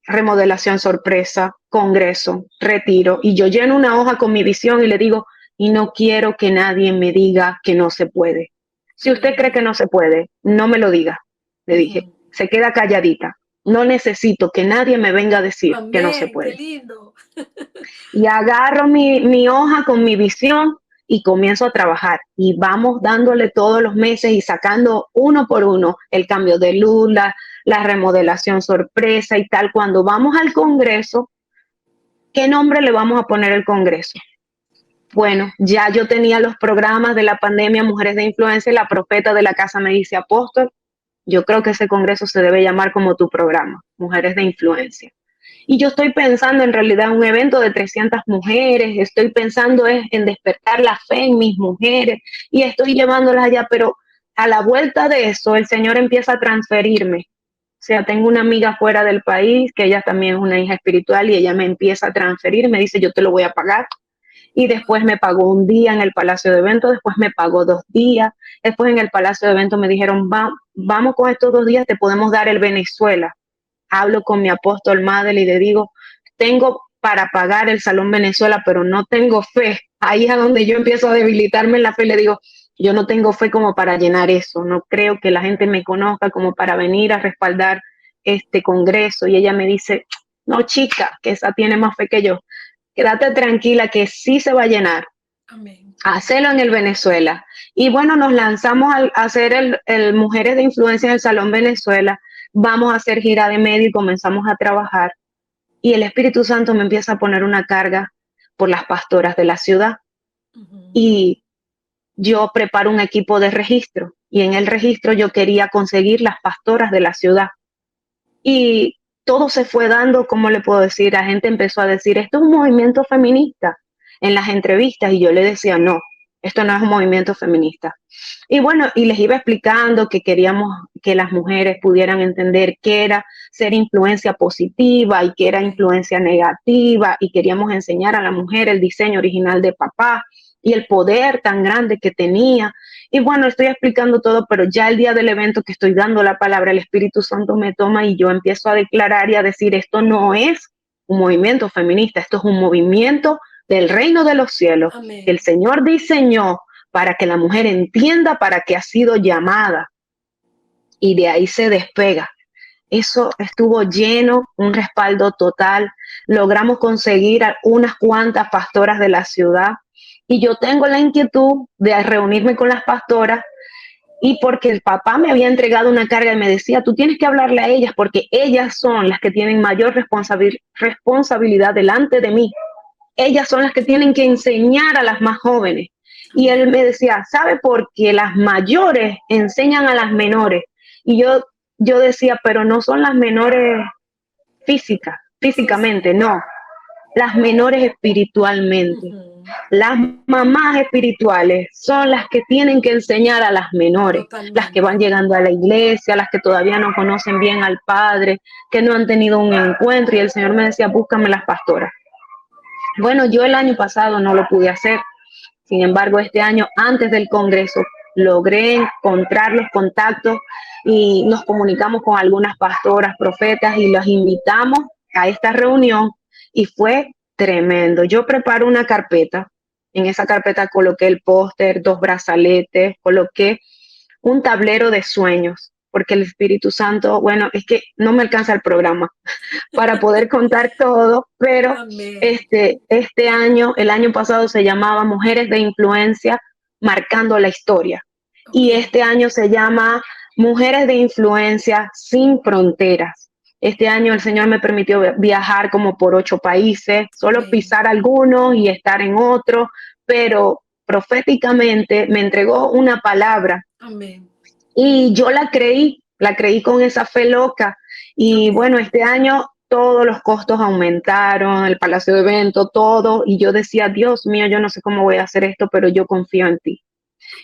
remodelación sorpresa, congreso, retiro. Y yo lleno una hoja con mi visión y le digo, y no quiero que nadie me diga que no se puede. Si usted cree que no se puede, no me lo diga. Le dije, se queda calladita. No necesito que nadie me venga a decir que no se Amén, puede. qué lindo. Y agarro mi hoja con mi visión y comienzo a trabajar y vamos dándole todos los meses y sacando uno por uno el cambio de luz, la remodelación sorpresa y tal. Cuando vamos al congreso, ¿qué nombre le vamos a poner al congreso? Bueno, ya yo tenía los programas de la pandemia Mujeres de Influencia y la profeta de la casa me dice, apóstol, yo creo que ese congreso se debe llamar como tu programa, Mujeres de Influencia. Y yo estoy pensando en realidad en un evento de 300 mujeres, estoy pensando en despertar la fe en mis mujeres y estoy llevándolas allá, pero a la vuelta de eso el Señor empieza a transferirme. O sea, tengo una amiga fuera del país que ella también es una hija espiritual y ella me empieza a transferir, me dice yo te lo voy a pagar. y después me pagó un día en el Palacio de Eventos, después me pagó 2 días, después en el Palacio de Eventos me dijeron, vamos con estos 2 días, te podemos dar el Venezuela. Hablo con mi apóstol Madel y le digo, tengo para pagar el Salón Venezuela, pero no tengo fe. Ahí es donde yo empiezo a debilitarme en la fe, le digo, yo no tengo fe como para llenar eso, no creo que la gente me conozca como para venir a respaldar este congreso. Y ella me dice, no chica, que esa tiene más fe que yo, quédate tranquila que sí se va a llenar. Amén. Hacerlo en el Venezuela. Y bueno, nos lanzamos a hacer el Mujeres de Influencia en el Salón Venezuela, vamos a hacer gira de medio y comenzamos a trabajar. Y el Espíritu Santo me empieza a poner una carga por las pastoras de la ciudad. Y yo preparo un equipo de registro y en el registro yo quería conseguir las pastoras de la ciudad. Y todo se fue dando, ¿cómo le puedo decir? La gente empezó a decir, esto es un movimiento feminista en las entrevistas y yo le decía, no, esto no es un movimiento feminista. Y bueno, y les iba explicando que queríamos que las mujeres pudieran entender qué era ser influencia positiva y qué era influencia negativa, y queríamos enseñar a la mujer el diseño original de papá y el poder tan grande que tenía. Y bueno, estoy explicando todo, pero ya el día del evento que estoy dando la palabra, el Espíritu Santo me toma y yo empiezo a declarar y a decir, esto no es un movimiento feminista, esto es un movimiento del reino de los cielos. Amén. Que el Señor diseñó para que la mujer entienda para qué ha sido llamada. Y de ahí se despega. Eso estuvo lleno, un respaldo total. Logramos conseguir a unas cuantas pastoras de la ciudad. Y yo tengo la inquietud de reunirme con las pastoras, y porque el papá me había entregado una carga y me decía, tú tienes que hablarle a ellas porque ellas son las que tienen mayor responsabilidad delante de mí. Ellas son las que tienen que enseñar a las más jóvenes. Y él me decía, ¿sabe por qué las mayores enseñan a las menores? Y yo decía, pero no son las menores físicamente, no. Las menores espiritualmente. Las mamás espirituales son las que tienen que enseñar a las menores. Totalmente. Las que van llegando a la iglesia, las que todavía no conocen bien al Padre, que no han tenido un encuentro. Y el Señor me decía, búscame las pastoras. Bueno, yo el año pasado no lo pude hacer. Sin embargo, este año, antes del Congreso, logré encontrar los contactos y nos comunicamos con algunas pastoras, profetas, y los invitamos a esta reunión y fue tremendo. Yo preparo una carpeta. En esa carpeta coloqué el póster, 2 brazaletes, coloqué un tablero de sueños, porque el Espíritu Santo, bueno, es que no me alcanza el programa para poder contar todo, pero este año, el año pasado se llamaba Mujeres de Influencia Marcando la Historia. Y este año se llama Mujeres de Influencia Sin Fronteras. Este año el Señor me permitió viajar como por 8 países, solo pisar algunos y estar en otros, pero proféticamente me entregó una palabra. Amén. Y yo la creí con esa fe loca. Y bueno, este año todos los costos aumentaron, el Palacio de Eventos, todo. Y yo decía, Dios mío, yo no sé cómo voy a hacer esto, pero yo confío en ti.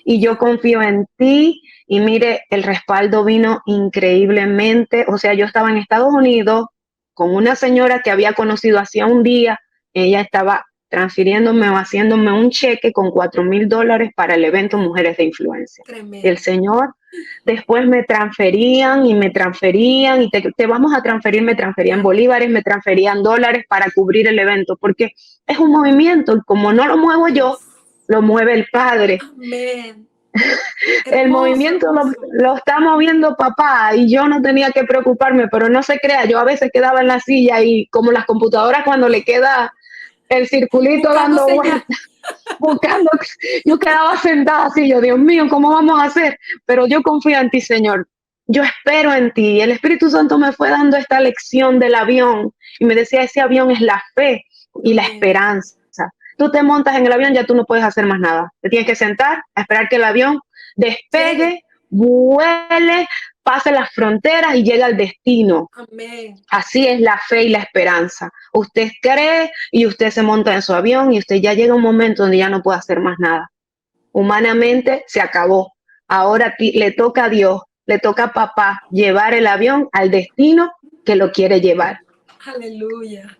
Y yo confío en ti. Y mire, el respaldo vino increíblemente. O sea, yo estaba en Estados Unidos con una señora que había conocido hacía un día. Ella estaba transfiriéndome o haciéndome un cheque con $4,000 para el evento Mujeres de Influencia. Tremendo. El Señor después me transferían y te vamos a transferir, me transferían bolívares, me transferían dólares para cubrir el evento, porque es un movimiento y como no lo muevo yo, lo mueve el Padre. Amén. El movimiento lo está moviendo papá y yo no tenía que preocuparme, pero no se crea, yo a veces quedaba en la silla y como las computadoras cuando le queda el circulito dando vueltas, buscando, yo quedaba sentada así, yo, Dios mío, ¿cómo vamos a hacer? Pero yo confío en ti, Señor. Yo espero en ti. El Espíritu Santo me fue dando esta lección del avión y me decía, ese avión es la fe y la esperanza. Tú te montas en el avión, ya tú no puedes hacer más nada. Te tienes que sentar a esperar que el avión despegue, vuele, pase las fronteras y llegue al destino. Amén. Así es la fe y la esperanza. Usted cree y usted se monta en su avión y usted ya llega a un momento donde ya no puede hacer más nada. Humanamente se acabó. Ahora le toca a Dios, le toca a papá llevar el avión al destino que lo quiere llevar. Aleluya.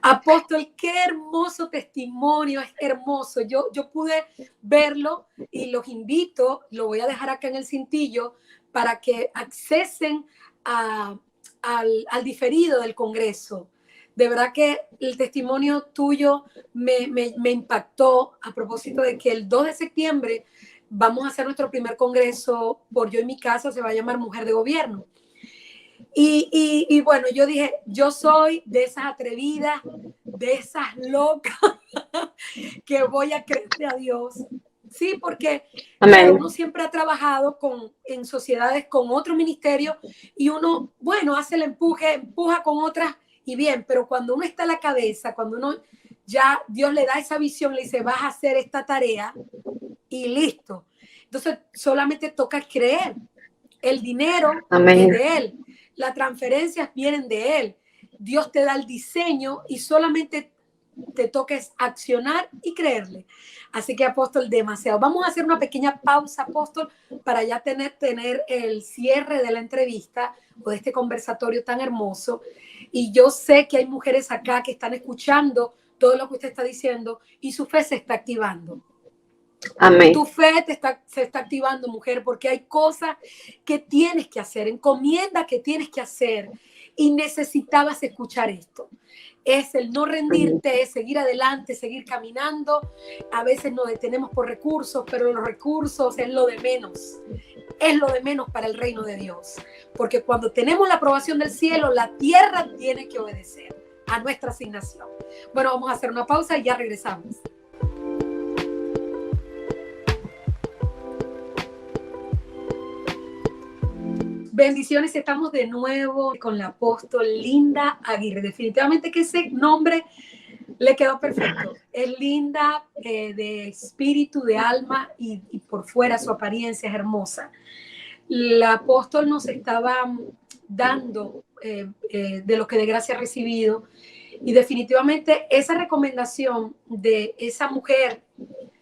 Apóstol, qué hermoso testimonio, es hermoso. Yo pude verlo y los invito, lo voy a dejar acá en el cintillo, para que accesen al diferido del Congreso. De verdad que el testimonio tuyo me impactó a propósito de que el 2 de septiembre vamos a hacer nuestro primer congreso por Yo en mi Casa, se va a llamar Mujer de Gobierno. Y bueno, yo dije, yo soy de esas atrevidas, de esas locas que voy a creerle a Dios. Sí, porque claro, uno siempre ha trabajado en sociedades con otro ministerio y uno, bueno, hace el empuje, empuja con otras y bien, pero cuando uno está a la cabeza, cuando uno ya Dios le da esa visión, le dice, vas a hacer esta tarea y listo. Entonces solamente toca creer. El dinero es de Él. Las transferencias vienen de Él. Dios te da el diseño y solamente te toca accionar y creerle. Así que, apóstol, demasiado. Vamos a hacer una pequeña pausa, apóstol, para ya tener el cierre de la entrevista o de este conversatorio tan hermoso. Y yo sé que hay mujeres acá que están escuchando todo lo que usted está diciendo y su fe se está activando. Amén. Tu fe se está activando, mujer, porque hay cosas que tienes que hacer, encomiendas que tienes que hacer y necesitabas escuchar esto. Es el no rendirte, es seguir adelante, seguir caminando. A veces nos detenemos por recursos, pero los recursos es lo de menos. Es lo de menos para el reino de Dios. Porque cuando tenemos la aprobación del cielo, la tierra tiene que obedecer a nuestra asignación. Bueno, vamos a hacer una pausa y ya regresamos. Bendiciones, estamos de nuevo con la apóstol Linda Aguirre. Definitivamente que ese nombre le quedó perfecto. Es linda de espíritu, de alma y por fuera su apariencia es hermosa. La apóstol nos estaba dando de lo que de gracia ha recibido y definitivamente esa recomendación de esa mujer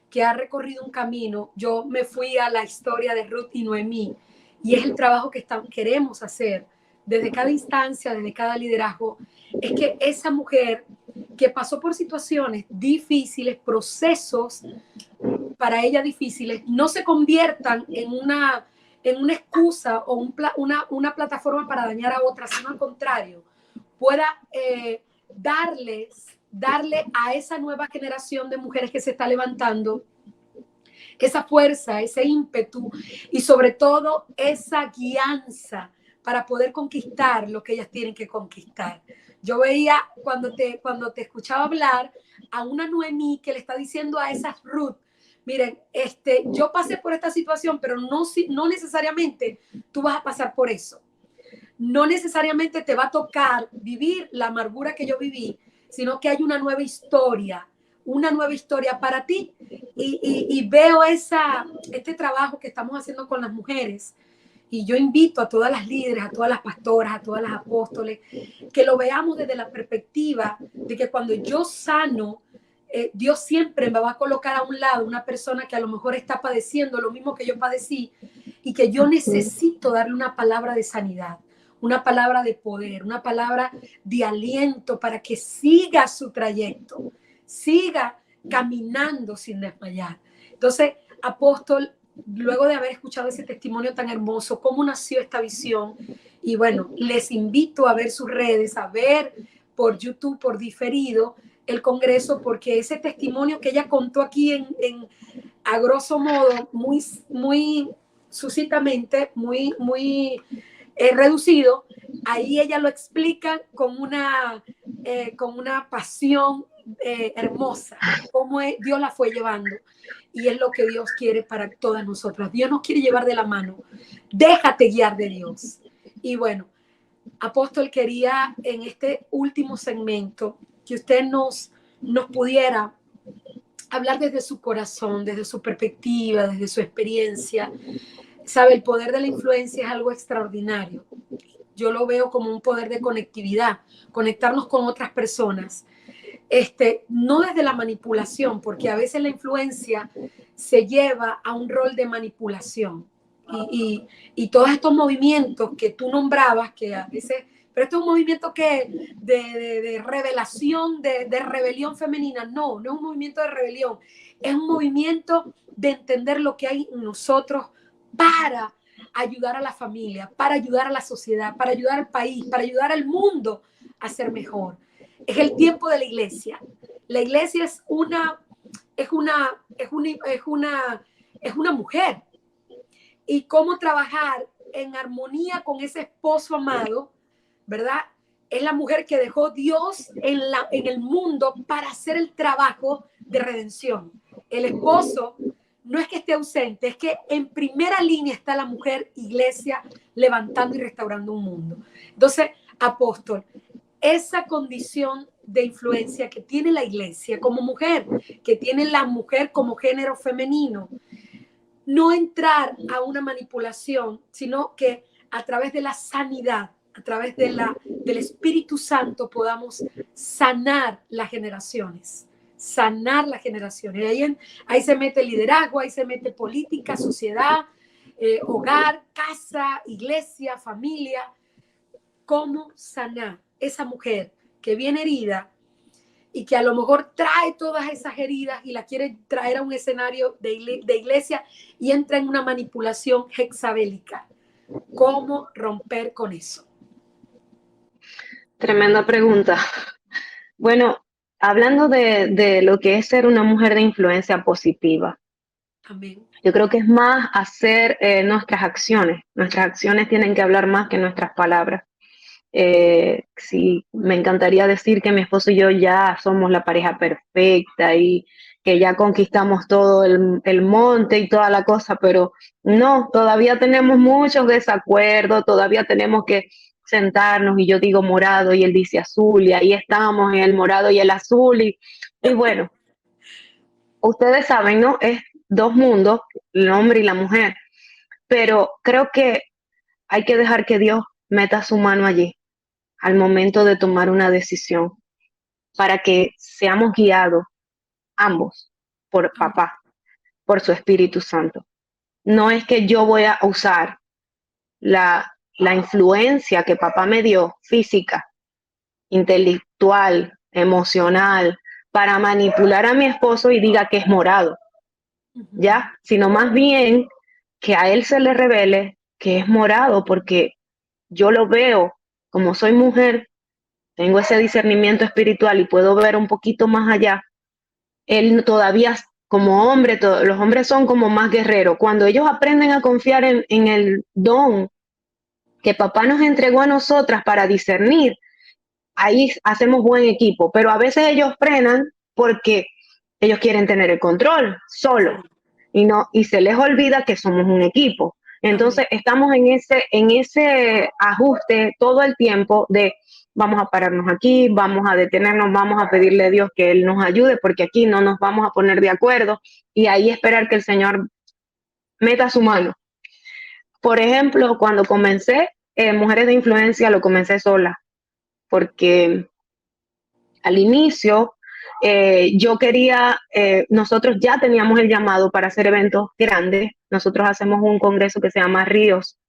que ha recorrido un camino, yo me fui a la historia de Ruth y Noemí. Y es el trabajo que queremos hacer desde cada instancia, desde cada liderazgo, es que esa mujer que pasó por situaciones difíciles, procesos para ella difíciles, no se conviertan en una excusa o una plataforma para dañar a otras, sino al contrario, pueda darle a esa nueva generación de mujeres que se está levantando esa fuerza, ese ímpetu y sobre todo esa guianza para poder conquistar lo que ellas tienen que conquistar. Yo veía cuando te escuchaba hablar a una Noemí que le está diciendo a esas Ruth, miren, yo pasé por esta situación, pero no necesariamente tú vas a pasar por eso. No necesariamente te va a tocar vivir la amargura que yo viví, sino que hay una nueva historia para ti y veo este trabajo que estamos haciendo con las mujeres y yo invito a todas las líderes, a todas las pastoras, a todas las apóstoles, que lo veamos desde la perspectiva de que cuando yo sano, Dios siempre me va a colocar a un lado una persona que a lo mejor está padeciendo lo mismo que yo padecí y que yo necesito darle una palabra de sanidad, una palabra de poder, una palabra de aliento para que siga su trayecto, siga caminando sin desmayar. Entonces, apóstol, luego de haber escuchado ese testimonio tan hermoso, cómo nació esta visión, y bueno, les invito a ver sus redes, a ver por YouTube, por diferido, el congreso, porque ese testimonio que ella contó aquí a grosso modo, muy sucintamente, muy reducido, ahí ella lo explica con una pasión hermosa, cómo Dios la fue llevando y es lo que Dios quiere para todas nosotras. Dios nos quiere llevar de la mano, déjate guiar de Dios. Y bueno, apóstol, quería en este último segmento que usted nos pudiera hablar desde su corazón, desde su perspectiva, desde su experiencia. Sabe, el poder de la influencia es algo extraordinario. Yo lo veo como un poder de conectividad, conectarnos con otras personas. No desde la manipulación, porque a veces la influencia se lleva a un rol de manipulación. y todos estos movimientos que tú nombrabas, que a veces, pero esto es un movimiento que de revelación, de rebelión femenina, no es un movimiento de rebelión, es un movimiento de entender lo que hay en nosotros para ayudar a la familia, para ayudar a la sociedad, para ayudar al país, para ayudar al mundo a ser mejor. Es el tiempo de la iglesia. La iglesia es una mujer. Y cómo trabajar en armonía con ese esposo amado, ¿verdad? Es la mujer que dejó Dios en el mundo para hacer el trabajo de redención. El esposo no es que esté ausente, es que en primera línea está la mujer iglesia levantando y restaurando un mundo. Entonces, apóstol, esa condición de influencia que tiene la iglesia como mujer, que tiene la mujer como género femenino, no entrar a una manipulación, sino que a través de la sanidad, a través del Espíritu Santo podamos sanar las generaciones. Sanar las generaciones. Ahí se mete liderazgo, ahí se mete política, sociedad, hogar, casa, iglesia, familia. ¿Cómo sanar esa mujer que viene herida y que a lo mejor trae todas esas heridas y la quiere traer a un escenario de iglesia y entra en una manipulación hexabélica? ¿Cómo romper con eso? Tremenda pregunta. Bueno, hablando de lo que es ser una mujer de influencia positiva, Amén. yo creo que es más hacer nuestras acciones. Nuestras acciones tienen que hablar más que nuestras palabras. Sí, me encantaría decir que mi esposo y yo ya somos la pareja perfecta y que ya conquistamos todo el monte y toda la cosa, pero no, todavía tenemos muchos desacuerdos, todavía tenemos que sentarnos y yo digo morado y él dice azul y ahí estamos en el morado y el azul y bueno, ustedes saben, ¿no? Es dos mundos, el hombre y la mujer, pero creo que hay que dejar que Dios meta su mano allí al momento de tomar una decisión para que seamos guiados ambos por papá, por su Espíritu Santo. No es que yo voy a usar la influencia que papá me dio, física, intelectual, emocional, para manipular a mi esposo y diga que es morado, ¿ya? Sino más bien que a él se le revele que es morado, porque yo lo veo, como soy mujer, tengo ese discernimiento espiritual y puedo ver un poquito más allá. Él todavía, como hombre, los hombres son como más guerreros. Cuando ellos aprenden a confiar en el don que papá nos entregó a nosotras para discernir, ahí hacemos buen equipo. Pero a veces ellos frenan porque ellos quieren tener el control solo y se les olvida que somos un equipo. Entonces estamos en ese ajuste todo el tiempo de vamos a pararnos aquí, vamos a detenernos, vamos a pedirle a Dios que Él nos ayude porque aquí no nos vamos a poner de acuerdo y ahí esperar que el Señor meta su mano. Por ejemplo, cuando comencé Mujeres de Influencia, lo comencé sola porque al inicio yo quería, nosotros ya teníamos el llamado para hacer eventos grandes. Nosotros hacemos un congreso que se llama Ríos.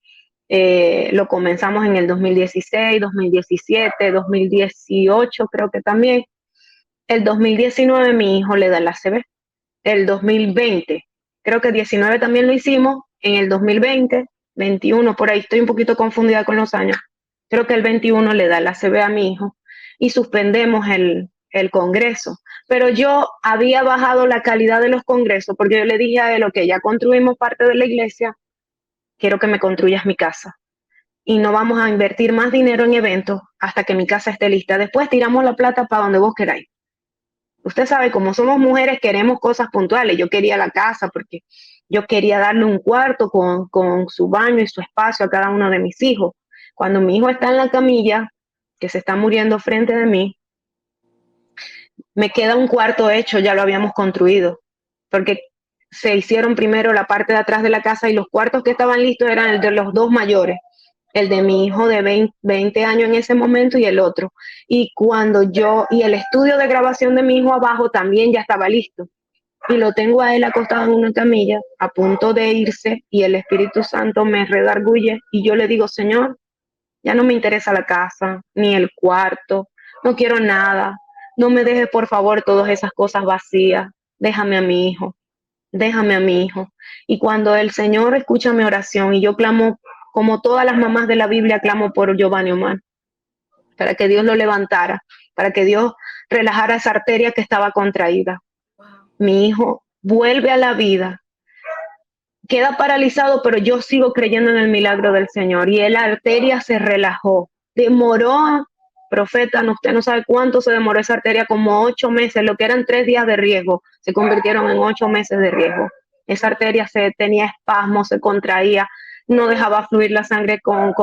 Lo comenzamos en el 2016, 2017, 2018 creo que también. El 2019 mi hijo le da el ACV. El 2020, creo que 19 también lo hicimos. En el 2020, 21, por ahí estoy un poquito confundida con los años. Creo que el 21 le da el ACV a mi hijo y suspendemos el congreso. Pero yo había bajado la calidad de los congresos porque yo le dije a él, ok, ya construimos parte de la iglesia, quiero que me construyas mi casa. Y no vamos a invertir más dinero en eventos hasta que mi casa esté lista. Después tiramos la plata para donde vos queráis. Usted sabe, como somos mujeres, queremos cosas puntuales. Yo quería la casa porque yo quería darle un cuarto con su baño y su espacio a cada uno de mis hijos. Cuando mi hijo está en la camilla, que se está muriendo frente de mí, me queda un cuarto hecho, ya lo habíamos construido, porque se hicieron primero la parte de atrás de la casa y los cuartos que estaban listos eran el de los dos mayores, el de mi hijo de 20 años en ese momento y el otro. Y el estudio de grabación de mi hijo abajo también ya estaba listo. y lo tengo a él acostado en una camilla, a punto de irse, y el Espíritu Santo me redarguye, y yo le digo, Señor, ya no me interesa la casa, ni el cuarto, no quiero nada, no me dejes por favor todas esas cosas vacías, déjame a mi hijo, déjame a mi hijo. Y cuando el Señor escucha mi oración, y yo clamo, como todas las mamás de la Biblia, clamo por Giovanni Omar, para que Dios lo levantara, para que Dios relajara esa arteria que estaba contraída. Wow. Mi hijo vuelve a la vida, queda paralizado, pero yo sigo creyendo en el milagro del Señor, y la arteria se relajó. Demoró, profeta, no, usted no sabe cuánto se demoró esa arteria, como 8 meses, lo que eran 3 días de riesgo, se convirtieron en 8 meses de riesgo. Esa arteria tenía espasmos, se contraía, no dejaba fluir la sangre con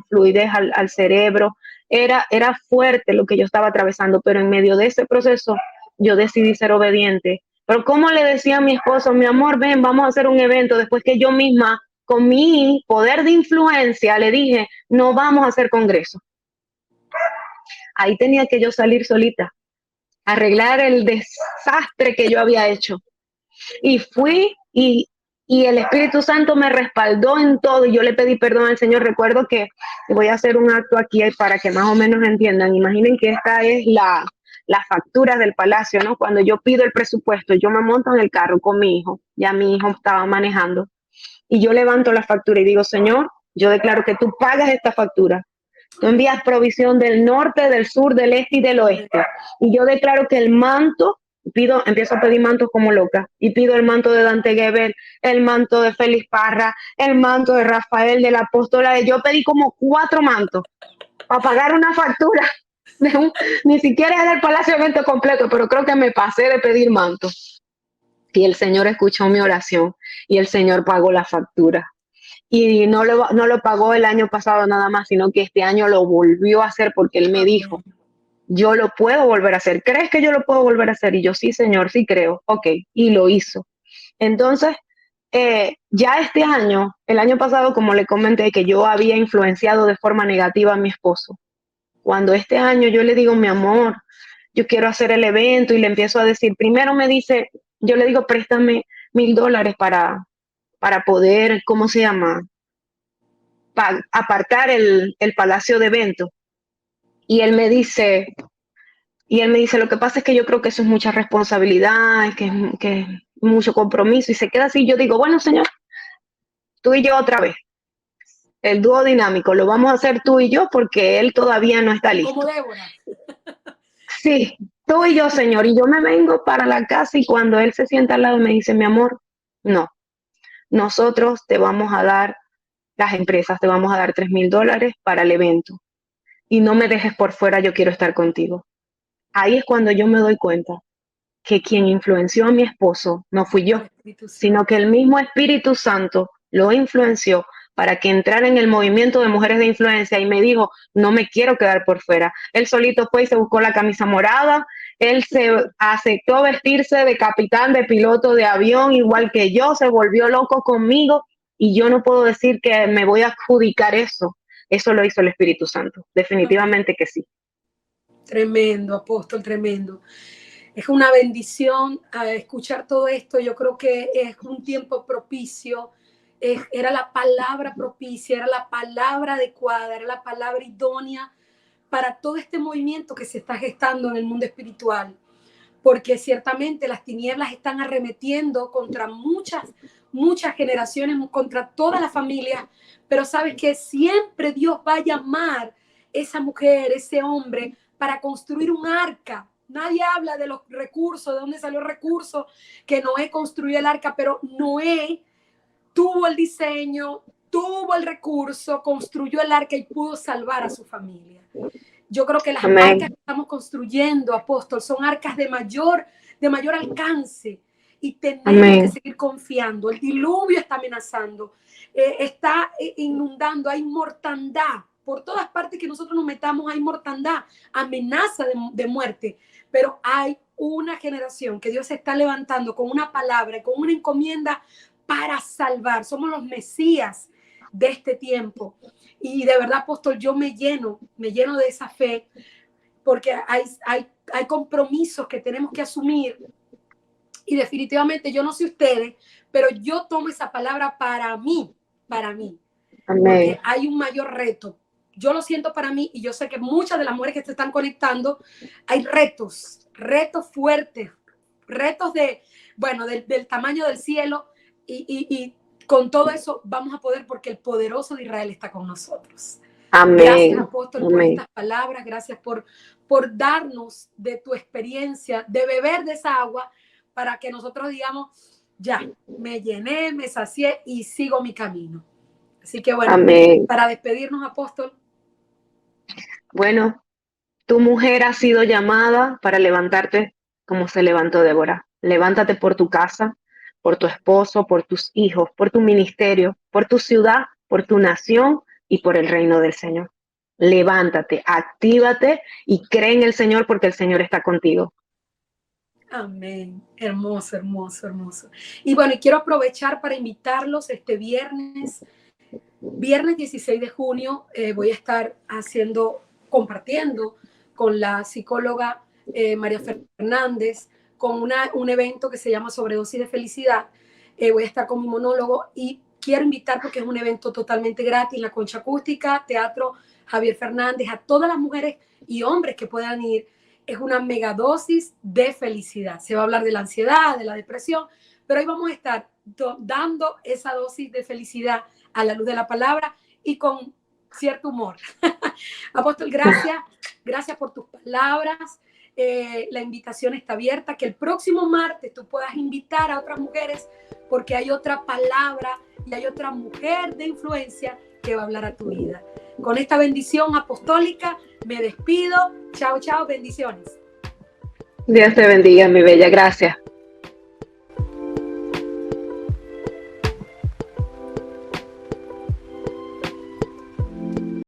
fluidez al cerebro. Era fuerte lo que yo estaba atravesando, pero en medio de ese proceso yo decidí ser obediente. Pero como le decía a mi esposo, mi amor, ven, vamos a hacer un evento, después que yo misma, con mi poder de influencia, le dije, no vamos a hacer congreso. Ahí tenía que yo salir solita, arreglar el desastre que yo había hecho. Y fui y el Espíritu Santo me respaldó en todo, y yo le pedí perdón al Señor. Recuerdo que voy a hacer un acto aquí para que más o menos entiendan. Imaginen que esta es la factura del palacio, ¿no? Cuando yo pido el presupuesto, yo me monto en el carro con mi hijo, ya mi hijo estaba manejando, y yo levanto la factura y digo, Señor, yo declaro que tú pagas esta factura. Tú envías provisión del norte, del sur, del este y del oeste. Y yo declaro que el manto, empiezo a pedir mantos como loca, y pido el manto de Dante Gebel, el manto de Félix Parra, el manto de Rafael, de la apóstola. Yo pedí como 4 mantos para pagar una factura. Ni siquiera es del Palacio Evento completo, pero creo que me pasé de pedir mantos. Y el Señor escuchó mi oración, y el Señor pagó la factura. Y no lo pagó el año pasado nada más, sino que este año lo volvió a hacer, porque Él me dijo, yo lo puedo volver a hacer. ¿Crees que yo lo puedo volver a hacer? Y yo, sí, Señor, sí creo. Ok, y lo hizo. Entonces, ya este año, el año pasado, como le comenté, que yo había influenciado de forma negativa a mi esposo. Cuando este año yo le digo, mi amor, yo quiero hacer el evento, y le empiezo a decir, primero me dice, yo le digo, préstame $1,000 para poder, ¿cómo se llama? Apartar el palacio de evento. Y él me dice, lo que pasa es que yo creo que eso es mucha responsabilidad, que es mucho compromiso, y se queda así. Yo digo, bueno, Señor, tú y yo otra vez, el dúo dinámico, lo vamos a hacer tú y yo, porque él todavía no está listo. Como Débora. Sí, tú y yo, Señor. Y yo me vengo para la casa, y cuando él se sienta al lado me dice, mi amor, no, nosotros te vamos a dar, las empresas te vamos a dar $3,000 para el evento, y no me dejes por fuera, yo quiero estar contigo. Ahí es cuando yo me doy cuenta que quien influenció a mi esposo no fui yo, sino que el mismo Espíritu Santo lo influenció para que entrara en el movimiento de mujeres de influencia, y me dijo, no me quiero quedar por fuera. Él solito fue y se buscó la camisa morada, él se aceptó vestirse de capitán, de piloto de avión, igual que yo, se volvió loco conmigo, y yo no puedo decir que me voy a adjudicar eso. Eso lo hizo el Espíritu Santo, definitivamente que sí. Tremendo, apóstol, tremendo. Es una bendición escuchar todo esto. Yo creo que es un tiempo propicio. Era la palabra propicia, era la palabra adecuada, era la palabra idónea para todo este movimiento que se está gestando en el mundo espiritual. Porque ciertamente las tinieblas están arremetiendo contra muchas generaciones, contra todas las familias, pero sabes que siempre Dios va a llamar esa mujer, ese hombre, para construir un arca. Nadie habla de los recursos, de dónde salió el recurso, que Noé construyó el arca, pero Noé tuvo el diseño, tuvo el recurso, construyó el arca y pudo salvar a su familia. Yo creo que las arcas que estamos construyendo, apóstol, son arcas de mayor alcance, y tenemos que seguir confiando. El diluvio está amenazando, está inundando, hay mortandad. Por todas partes que nosotros nos metamos hay mortandad, amenaza de muerte, pero hay una generación que Dios se está levantando con una palabra, con una encomienda para salvar. Somos los Mesías de este tiempo. Y de verdad, apóstol, yo me lleno de esa fe, porque hay compromisos que tenemos que asumir Y definitivamente, yo no sé ustedes, pero yo tomo esa palabra para mí, Amén. porque hay un mayor reto. Yo lo siento para mí y yo sé que muchas de las mujeres que se están conectando, hay retos fuertes, retos del tamaño del cielo y con todo eso vamos a poder porque el poderoso de Israel está con nosotros. Amén. Gracias, apóstol, Amén. por estas palabras. Gracias por darnos de tu experiencia, de beber de esa agua para que nosotros digamos, ya, me llené, me sacié y sigo mi camino. Así que bueno, Amén. para despedirnos, apóstol. Bueno, tu mujer ha sido llamada para levantarte como se levantó Débora. Levántate por tu casa, por tu esposo, por tus hijos, por tu ministerio, por tu ciudad, por tu nación y por el reino del Señor. Levántate, actívate y cree en el Señor porque el Señor está contigo. Amén. Hermoso, hermoso, hermoso. Y bueno, y quiero aprovechar para invitarlos este viernes 16 de junio, voy a estar compartiendo con la psicóloga María Fernández, con un evento que se llama Sobredosis de Felicidad. Voy a estar con mi monólogo y quiero invitar porque es un evento totalmente gratis, la Concha Acústica, Teatro Javier Fernández, a todas las mujeres y hombres que puedan ir. Es una megadosis de felicidad. Se va a hablar de la ansiedad, de la depresión, pero hoy vamos a estar dando esa dosis de felicidad a la luz de la palabra y con cierto humor. Apóstol, gracias por tus palabras. La invitación está abierta, que el próximo martes tú puedas invitar a otras mujeres porque hay otra palabra y hay otra mujer de influencia que va a hablar a tu vida. Con esta bendición apostólica me despido. Chao, chao, bendiciones. Dios te bendiga, mi bella. Gracias.